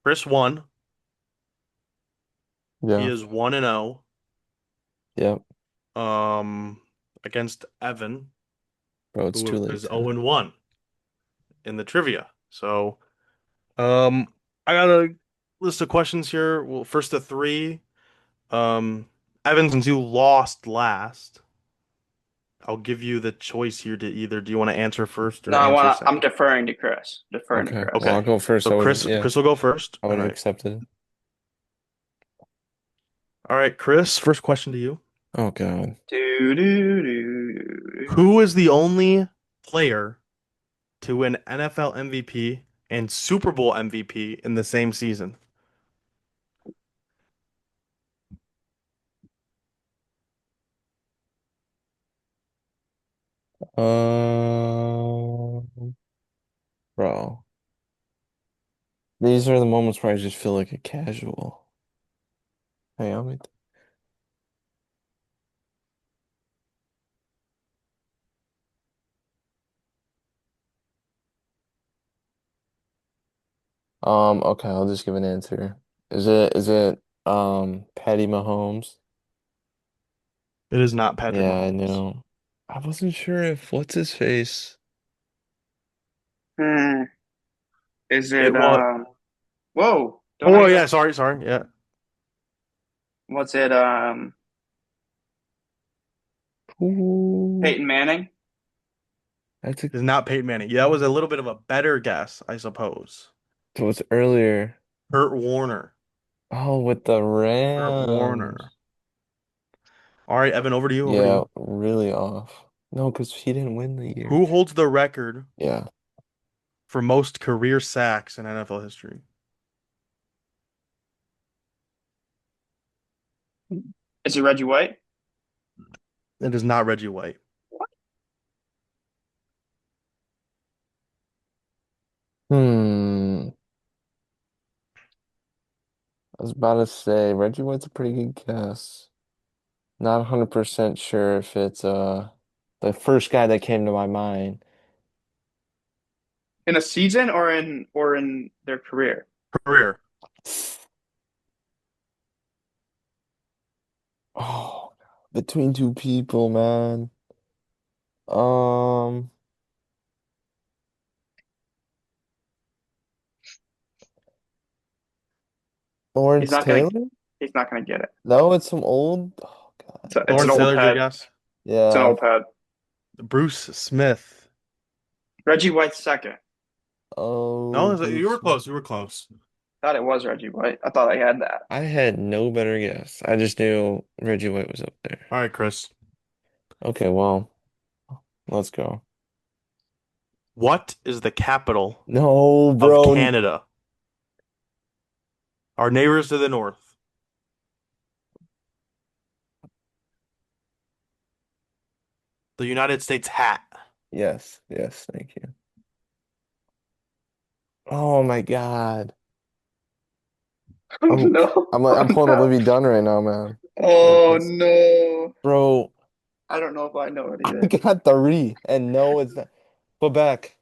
Speaker 3: Chris won. He
Speaker 1: Yeah.
Speaker 3: is 1-0
Speaker 1: Yep.
Speaker 3: um against Evan,
Speaker 1: Bro, it's too
Speaker 3: who
Speaker 1: late
Speaker 3: is
Speaker 1: to.
Speaker 3: 0-1 in the trivia. So, I got a list of questions here. Well, first to three. Evan, since you lost last, I'll give you the choice here to either do you want to answer first
Speaker 2: No,
Speaker 3: or answer
Speaker 2: I'm
Speaker 3: second?
Speaker 2: deferring to Chris. Deferring to
Speaker 1: Okay. Well,
Speaker 2: Chris.
Speaker 1: I'll
Speaker 3: Okay.
Speaker 1: go first.
Speaker 3: So Chris will go first.
Speaker 1: I
Speaker 3: All
Speaker 1: would have
Speaker 3: right.
Speaker 1: accepted it.
Speaker 3: All right, Chris, first question to you.
Speaker 1: Oh God.
Speaker 2: Do do do.
Speaker 3: Who is the only player to win NFL MVP and Super Bowl MVP in the same season?
Speaker 1: Um, bro, these are the moments where I just feel like a casual. Hey, I mean, okay, I'll just give an answer. Is it Patty Mahomes?
Speaker 3: It is not Patrick
Speaker 1: Yeah, I
Speaker 3: Mahomes.
Speaker 1: know. I wasn't sure if what's his face.
Speaker 2: Hmm. Is
Speaker 3: It
Speaker 2: it
Speaker 3: was.
Speaker 2: whoa, don't
Speaker 3: Oh
Speaker 2: hang
Speaker 3: yeah,
Speaker 2: up.
Speaker 3: sorry. Yeah,
Speaker 2: What's it
Speaker 1: Ooh,
Speaker 2: Peyton Manning?
Speaker 1: that's a
Speaker 3: it's not Peyton Manning. Yeah, that was a little bit of a better guess, I suppose.
Speaker 1: It was earlier.
Speaker 3: Kurt Warner.
Speaker 1: Oh, with the
Speaker 3: Kurt
Speaker 1: Rams.
Speaker 3: Warner. All right, Evan, over to you. Over to
Speaker 1: Yeah,
Speaker 3: you.
Speaker 1: really off. No, because he didn't win the year.
Speaker 3: Who holds the record
Speaker 1: Yeah.
Speaker 3: for most career sacks in NFL history?
Speaker 2: Is it Reggie White?
Speaker 3: It is not Reggie White.
Speaker 1: Hmm. I was about to say Reggie White's a pretty good guess. Not 100% sure if it's the first guy that came to my mind.
Speaker 2: In a season or in their career?
Speaker 3: Career.
Speaker 1: Oh, between two people, man. Um,
Speaker 2: He's
Speaker 1: Lawrence
Speaker 2: not gonna
Speaker 1: Taylor?
Speaker 2: he's not gonna get it.
Speaker 1: No, it's some old. Oh God.
Speaker 2: It's an
Speaker 3: Lawrence
Speaker 2: old
Speaker 3: Taylor's your
Speaker 2: pad.
Speaker 3: guess?
Speaker 2: It's an
Speaker 1: Yeah.
Speaker 2: old pad.
Speaker 3: Bruce Smith.
Speaker 2: Reggie White's second.
Speaker 1: Oh,
Speaker 3: No, you were
Speaker 1: Bruce.
Speaker 3: close. You were close.
Speaker 2: Thought it was Reggie White. I thought I had that.
Speaker 1: I had no better guess. I just knew Reggie White was up there.
Speaker 3: All right, Chris.
Speaker 1: Okay, well, let's go.
Speaker 3: What is the capital
Speaker 1: No,
Speaker 3: of
Speaker 1: bro.
Speaker 3: Canada? Our neighbors to the north. The United States hat.
Speaker 1: Yes, yes, thank you. Oh my God.
Speaker 2: Oh
Speaker 1: I'm
Speaker 2: no.
Speaker 1: I'm
Speaker 2: Oh
Speaker 1: pulling a
Speaker 2: no.
Speaker 1: Livy Dunn right now, man.
Speaker 2: Oh
Speaker 1: Because,
Speaker 2: no.
Speaker 1: bro,
Speaker 2: I don't know if I know it
Speaker 1: I
Speaker 2: either.
Speaker 1: got three, and no, it's not. Quebec.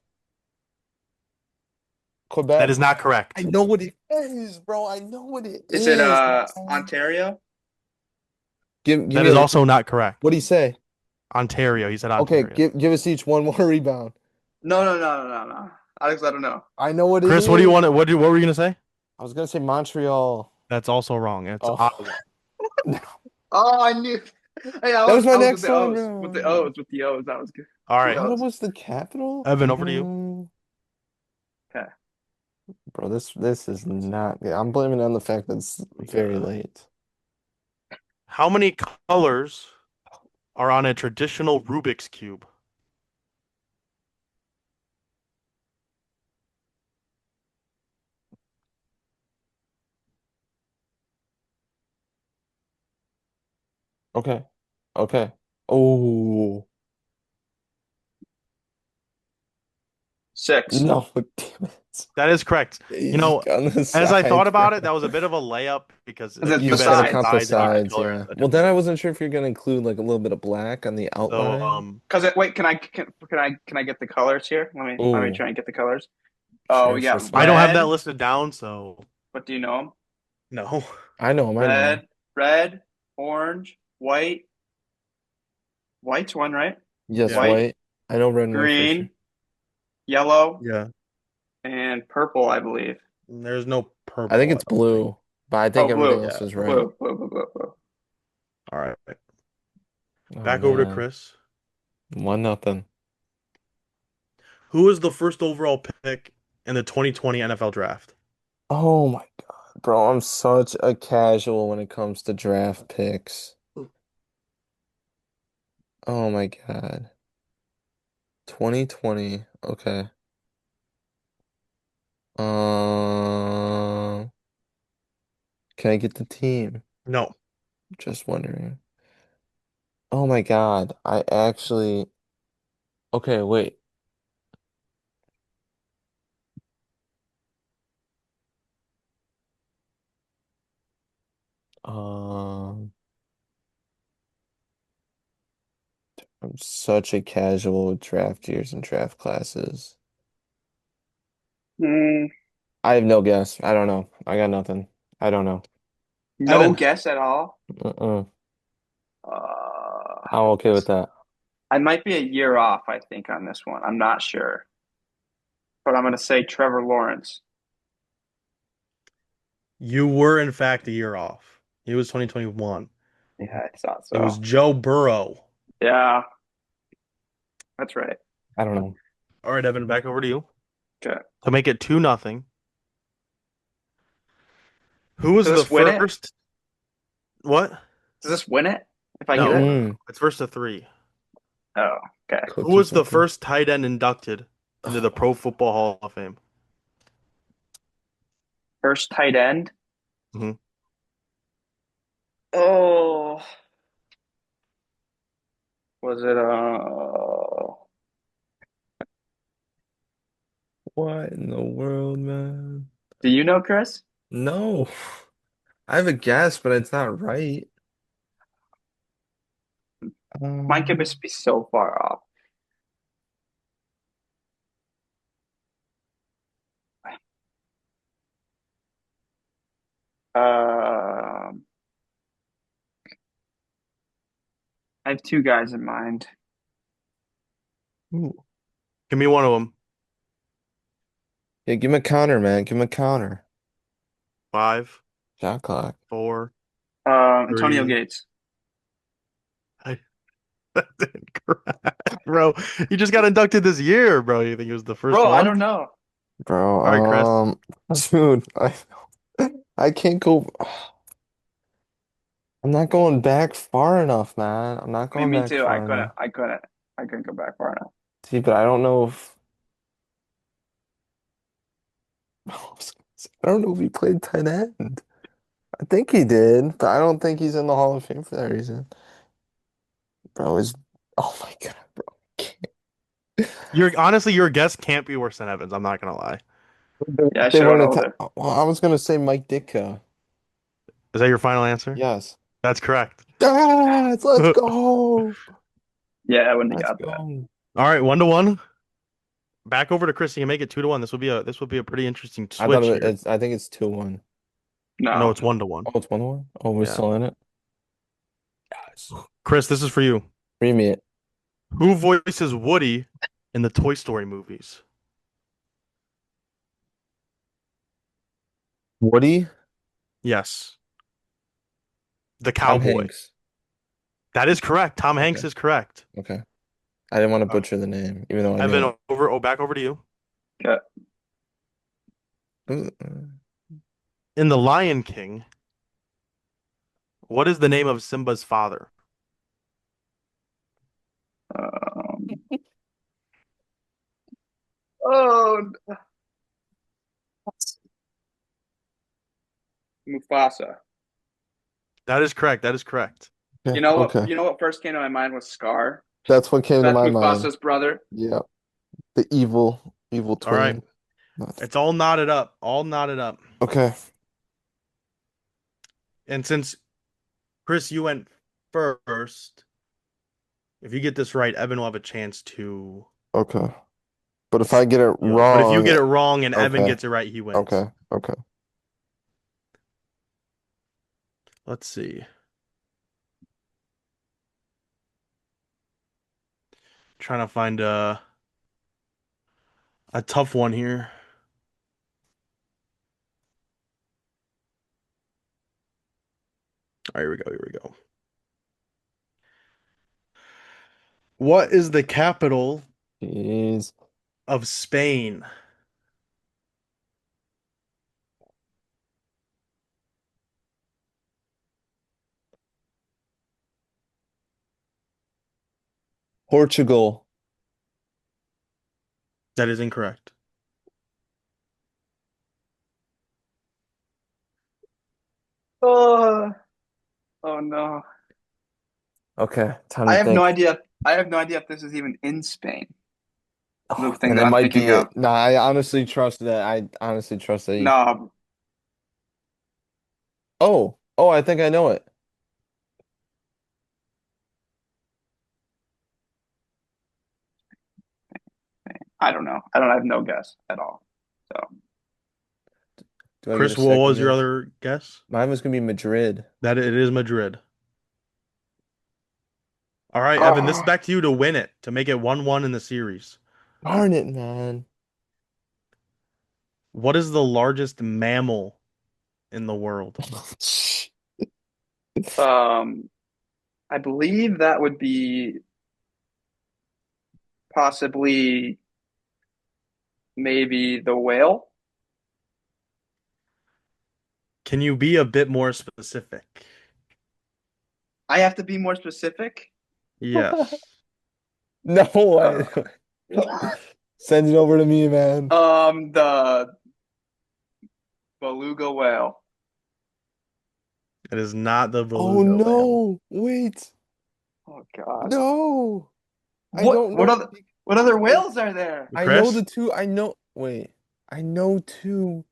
Speaker 3: That is
Speaker 1: Quebec.
Speaker 3: not
Speaker 1: I
Speaker 3: correct.
Speaker 1: know what it is, bro. I know what it
Speaker 2: Is it
Speaker 1: is.
Speaker 2: Ontario?
Speaker 1: Give
Speaker 3: That
Speaker 1: me
Speaker 3: is
Speaker 1: a
Speaker 3: also not correct.
Speaker 1: what do you say?
Speaker 3: Ontario. He said
Speaker 1: Okay,
Speaker 3: Ontario.
Speaker 1: give us each one more rebound.
Speaker 2: No, no, no, no, no, no. Alex, I don't know.
Speaker 1: I know what it
Speaker 3: Chris, what do you
Speaker 1: is.
Speaker 3: want? What were you gonna say?
Speaker 1: I was gonna say Montreal.
Speaker 3: That's also wrong. It's
Speaker 1: Oh,
Speaker 3: Ottawa.
Speaker 2: Oh, I knew. Hey,
Speaker 1: that was my
Speaker 2: I was with
Speaker 1: next
Speaker 2: the
Speaker 1: one,
Speaker 2: O's. With the
Speaker 1: bro.
Speaker 2: O's. With the O's. That was good.
Speaker 3: All
Speaker 2: The
Speaker 3: right,
Speaker 1: Ottawa
Speaker 2: O's.
Speaker 1: was the capital?
Speaker 3: Evan, over to you.
Speaker 2: Okay.
Speaker 1: Bro, this is not good. I'm blaming it on the fact that it's very late.
Speaker 3: How many colors are on a traditional Rubik's Cube?
Speaker 1: Okay. Okay. Oh,
Speaker 2: 6.
Speaker 1: no, damn it.
Speaker 3: That is correct. You
Speaker 1: He's
Speaker 3: know,
Speaker 1: on the
Speaker 3: as I thought
Speaker 1: sides,
Speaker 3: about it,
Speaker 1: bro.
Speaker 3: that was a bit of a layup because
Speaker 2: Is
Speaker 3: a
Speaker 2: it
Speaker 1: You
Speaker 3: cube
Speaker 2: the
Speaker 1: just
Speaker 3: has
Speaker 1: gotta
Speaker 3: different
Speaker 1: count
Speaker 2: sides?
Speaker 1: the
Speaker 3: sides and different
Speaker 1: sides,
Speaker 3: colors
Speaker 1: yeah.
Speaker 3: at
Speaker 1: Well, then
Speaker 3: different.
Speaker 1: I wasn't sure if you're gonna include like a little bit of black on the
Speaker 3: So,
Speaker 1: outline.
Speaker 2: Wait, can I get the colors here? Let me
Speaker 1: Oh,
Speaker 2: try and get the colors. Oh,
Speaker 1: sure,
Speaker 2: we
Speaker 1: sure,
Speaker 2: got
Speaker 3: I
Speaker 1: sure.
Speaker 3: don't have that
Speaker 2: red.
Speaker 3: listed down, so
Speaker 2: What do you know them?
Speaker 3: no.
Speaker 1: I know him, I know him.
Speaker 2: Red, orange, white. White's one, right?
Speaker 1: Yes,
Speaker 3: Yeah,
Speaker 2: White,
Speaker 1: white. I know red and white for sure.
Speaker 2: green, yellow,
Speaker 3: yeah.
Speaker 2: and purple, I believe.
Speaker 3: There's no
Speaker 1: I think
Speaker 3: purple, I
Speaker 1: it's
Speaker 3: don't think.
Speaker 1: blue, but I
Speaker 2: Oh,
Speaker 1: think everything
Speaker 2: blue.
Speaker 1: else
Speaker 3: Yeah.
Speaker 1: is right.
Speaker 2: Blue.
Speaker 3: All right.
Speaker 1: Oh
Speaker 3: Back over to
Speaker 1: man.
Speaker 3: Chris.
Speaker 1: 1-0.
Speaker 3: Who was the first overall pick in the 2020 NFL draft?
Speaker 1: Oh my God, bro, I'm such a casual when it comes to draft picks. Oh my God. 2020. Okay. Um, can I get the team?
Speaker 3: No.
Speaker 1: Just wondering. Oh my God. I actually. Okay, wait. Um, I'm such a casual with draft years and draft classes.
Speaker 2: Hmm,
Speaker 1: I have no guess. I don't know. I got nothing. I don't know.
Speaker 2: no
Speaker 3: Evan.
Speaker 2: guess at all.
Speaker 1: Uh-uh.
Speaker 2: Uh,
Speaker 1: I'm okay with that.
Speaker 2: I might be a year off, I think, on this one. I'm not sure, but I'm gonna say Trevor Lawrence.
Speaker 3: You were in fact a year off. It was 2021.
Speaker 2: Yeah, I thought
Speaker 3: It was
Speaker 2: so.
Speaker 3: Joe Burrow.
Speaker 2: Yeah, that's right.
Speaker 1: I don't know.
Speaker 3: All right, Evan, back over to you.
Speaker 2: Okay.
Speaker 3: To make it 2-0. Who was
Speaker 2: Does
Speaker 3: the
Speaker 2: this win it?
Speaker 3: first? What?
Speaker 2: Does this win it if I get
Speaker 3: No,
Speaker 2: it?
Speaker 3: no, no.
Speaker 1: Mm-mm.
Speaker 3: It's first to three.
Speaker 2: Oh, okay.
Speaker 3: Who
Speaker 1: Cookie
Speaker 3: was the
Speaker 1: cutter.
Speaker 3: first tight end inducted into the Pro Football Hall of Fame?
Speaker 2: First tight end.
Speaker 3: Hmm.
Speaker 2: Oh, was it
Speaker 1: What in the world, man?
Speaker 2: do you know, Chris?
Speaker 1: No. I have a guess, but it's not right.
Speaker 2: Mine could
Speaker 1: Um,
Speaker 2: just be so far off. Um, I have two guys in mind.
Speaker 1: ooh.
Speaker 3: Give me one of them.
Speaker 1: Yeah, give him a counter, man. Give him a counter.
Speaker 3: Five,
Speaker 1: Shot clock.
Speaker 3: 4,
Speaker 2: Antonio
Speaker 3: 3.
Speaker 2: Gates.
Speaker 3: I, that's incorrect, bro. He just got inducted this year, bro. You think it was the first
Speaker 2: Bro, I
Speaker 3: one?
Speaker 2: don't know.
Speaker 1: Bro,
Speaker 3: All right, Chris.
Speaker 1: dude, I can't go. I'm not going back far enough, man. I'm not
Speaker 2: I mean,
Speaker 1: going
Speaker 2: me
Speaker 1: back
Speaker 2: too.
Speaker 1: far enough.
Speaker 2: I couldn't go back far enough.
Speaker 1: See, but I don't know if I don't know if he played tight end. I think he did, but I don't think he's in the Hall of Fame for that reason. Bro is oh my God, bro.
Speaker 3: Your guess can't be worse than Evans. I'm not gonna lie.
Speaker 2: Yeah, I
Speaker 1: They
Speaker 2: should have
Speaker 1: weren't
Speaker 2: known
Speaker 1: a
Speaker 2: that.
Speaker 1: well, I was gonna say Mike Ditka.
Speaker 3: Is that your final answer?
Speaker 1: Yes.
Speaker 3: That's correct.
Speaker 1: Yes, let's
Speaker 3: All
Speaker 1: go.
Speaker 2: Yeah, I wouldn't have
Speaker 1: Let's
Speaker 2: got that.
Speaker 1: go.
Speaker 3: right, 1-1. Back over to Chris. You can make it 2-1. This will be a pretty interesting
Speaker 1: I thought
Speaker 3: switch here.
Speaker 1: I think it's 2-1.
Speaker 3: No,
Speaker 2: No.
Speaker 3: it's 1-1.
Speaker 1: Oh, it's 1-1? Oh, we're
Speaker 3: Yeah.
Speaker 1: still in it? Yes.
Speaker 3: Chris, this is for you.
Speaker 1: Creamy it.
Speaker 3: Who voices Woody in the Toy Story movies?
Speaker 1: Woody?
Speaker 3: Yes. The
Speaker 1: Tom
Speaker 3: cowboy.
Speaker 1: Hanks.
Speaker 3: That is correct. Tom Hanks
Speaker 1: Okay.
Speaker 3: is correct.
Speaker 1: Okay. I didn't want to
Speaker 3: Uh,
Speaker 1: butcher the name, even though I knew
Speaker 3: Evan,
Speaker 1: it.
Speaker 3: back over to you.
Speaker 2: Yeah.
Speaker 3: In The Lion King, what is the name of Simba's father?
Speaker 2: Um, oh, Mufasa.
Speaker 3: That is correct. That is correct.
Speaker 1: Okay.
Speaker 2: You know what?
Speaker 1: Okay.
Speaker 2: You know what first came to my mind was Scar.
Speaker 1: That's what came to
Speaker 2: That's
Speaker 1: my mind.
Speaker 2: Mufasa's brother.
Speaker 1: Yeah. The evil
Speaker 3: All right.
Speaker 1: twin.
Speaker 3: It's all knotted up. All knotted up.
Speaker 1: Okay.
Speaker 3: And since Chris, you went first, if you get this right, Evan will have a chance to,
Speaker 1: Okay. But if I get it
Speaker 3: but if you
Speaker 1: wrong,
Speaker 3: get it wrong and Evan
Speaker 1: okay.
Speaker 3: gets it right, he wins.
Speaker 1: Okay. Okay.
Speaker 3: Let's see. Trying to find a tough one here. All right, here we go. Here we go. What is the capital
Speaker 1: Jeez.
Speaker 3: of Spain?
Speaker 1: Portugal.
Speaker 3: That is incorrect.
Speaker 2: Oh, oh no.
Speaker 1: Okay. Time
Speaker 2: I
Speaker 1: to
Speaker 2: have no
Speaker 1: think.
Speaker 2: idea. I have no idea if this is even in Spain. The
Speaker 1: Oh,
Speaker 2: thing
Speaker 1: then
Speaker 2: that
Speaker 1: it
Speaker 2: I'm
Speaker 1: might be
Speaker 2: thinking of.
Speaker 1: it. Nah, I honestly trust that. I honestly trust that you.
Speaker 2: No,
Speaker 1: Oh, I think I know it.
Speaker 2: I don't know. I have no guess at all. So
Speaker 1: Do I get a
Speaker 3: Chris, what
Speaker 1: second
Speaker 3: was your
Speaker 1: guess?
Speaker 3: other guess?
Speaker 1: Mine was gonna be Madrid.
Speaker 3: That it is Madrid. All right, Evan, this is
Speaker 1: Ah,
Speaker 3: back to you to win it, to make it 1-1 in the series.
Speaker 1: darn it, man.
Speaker 3: What is the largest mammal in the world?
Speaker 2: um I believe that would be possibly maybe the whale.
Speaker 3: Can you be a bit more specific?
Speaker 2: I have to be more specific.
Speaker 3: Yes.
Speaker 1: No
Speaker 2: Uh,
Speaker 1: way. Send it over to me, man.
Speaker 2: the beluga whale.
Speaker 3: It is not the
Speaker 1: Oh
Speaker 3: beluga whale.
Speaker 1: no. Wait.
Speaker 2: Oh God.
Speaker 1: No. I
Speaker 2: What
Speaker 1: don't
Speaker 2: what
Speaker 1: know.
Speaker 2: other what other whales are there?
Speaker 1: I know
Speaker 3: Chris,
Speaker 1: the two. I know. Wait. I know two.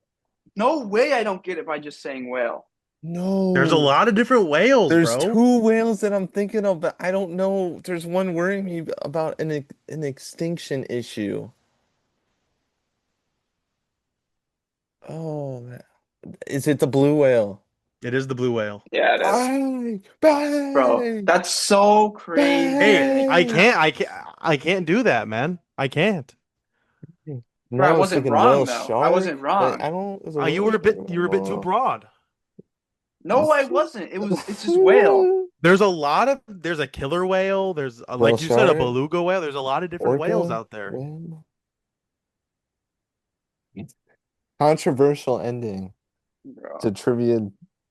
Speaker 2: No way I don't get it by just saying whale.
Speaker 3: there's a
Speaker 1: No.
Speaker 3: lot of different whales,
Speaker 1: There's
Speaker 3: bro.
Speaker 1: two whales that I'm thinking of, but I don't know. There's one worrying me about an extinction issue. Oh man. Is it the blue whale?
Speaker 3: It is the blue whale.
Speaker 2: Yeah, it is.
Speaker 1: Bang!
Speaker 2: Bro,
Speaker 1: Bang!
Speaker 2: that's so crazy
Speaker 3: Hey,
Speaker 2: that
Speaker 1: Bang!
Speaker 3: I can't do that, man. I can't.
Speaker 2: bro, I
Speaker 1: No, I was
Speaker 2: wasn't
Speaker 1: thinking
Speaker 2: wrong
Speaker 1: whale
Speaker 2: though. I
Speaker 1: shark,
Speaker 2: wasn't
Speaker 1: but
Speaker 2: wrong.
Speaker 1: I don't. Is a
Speaker 3: You
Speaker 1: whale
Speaker 3: were a
Speaker 1: shark?
Speaker 3: bit too broad.
Speaker 2: No, I wasn't. It's just whale.
Speaker 3: There's a killer whale. There's
Speaker 1: Whale
Speaker 3: like you said, a
Speaker 1: shark,
Speaker 3: beluga whale. There's a lot of different whales
Speaker 1: orca,
Speaker 3: out there.
Speaker 1: whale. Controversial ending to
Speaker 2: Bro.
Speaker 1: trivia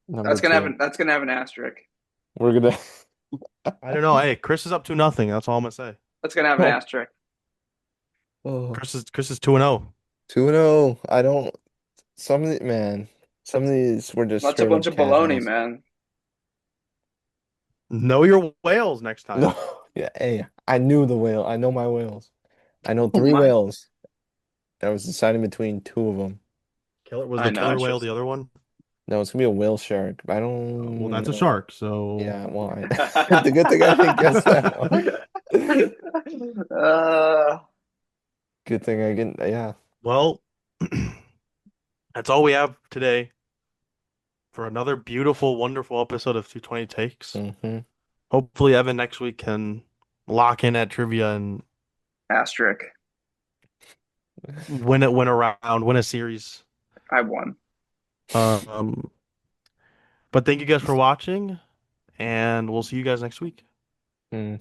Speaker 1: number two.
Speaker 2: That's gonna have an asterisk.
Speaker 1: We're gonna.
Speaker 3: I don't know. Hey, Chris is up to nothing. That's all I'm gonna say.
Speaker 2: That's gonna have an asterisk.
Speaker 1: Oh,
Speaker 3: Chris is 2-0.
Speaker 1: 2-0. I don't. Some of the man. Some of
Speaker 2: That's
Speaker 1: these were just
Speaker 2: that's a
Speaker 1: straight
Speaker 2: bunch
Speaker 1: up
Speaker 2: of baloney,
Speaker 1: casuals.
Speaker 2: man.
Speaker 3: Know your whales next time.
Speaker 1: No, yeah. Hey, I knew the whale. I know my whales. I know
Speaker 2: Oh
Speaker 1: three
Speaker 2: my.
Speaker 1: whales. I was deciding between two of them.
Speaker 3: Killer was
Speaker 2: I
Speaker 3: the
Speaker 2: know,
Speaker 3: killer
Speaker 2: it's
Speaker 3: whale
Speaker 2: just
Speaker 3: the other one?
Speaker 1: No, it's gonna be a whale shark. I
Speaker 3: Well,
Speaker 1: don't
Speaker 3: that's a
Speaker 1: know.
Speaker 3: shark. So
Speaker 1: Yeah, well, the good thing I didn't guess that one.
Speaker 2: uh,
Speaker 1: Good thing I didn't. Yeah.
Speaker 3: well, that's all we have today for another beautiful, wonderful episode of 220 Takes.
Speaker 1: Hmm.
Speaker 3: Hopefully, Evan next week can lock in at trivia and
Speaker 2: asterisk.
Speaker 3: win a round, win a series.
Speaker 2: I won.
Speaker 3: Um, but thank you guys for watching, and we'll see you guys next week.
Speaker 1: Hmm.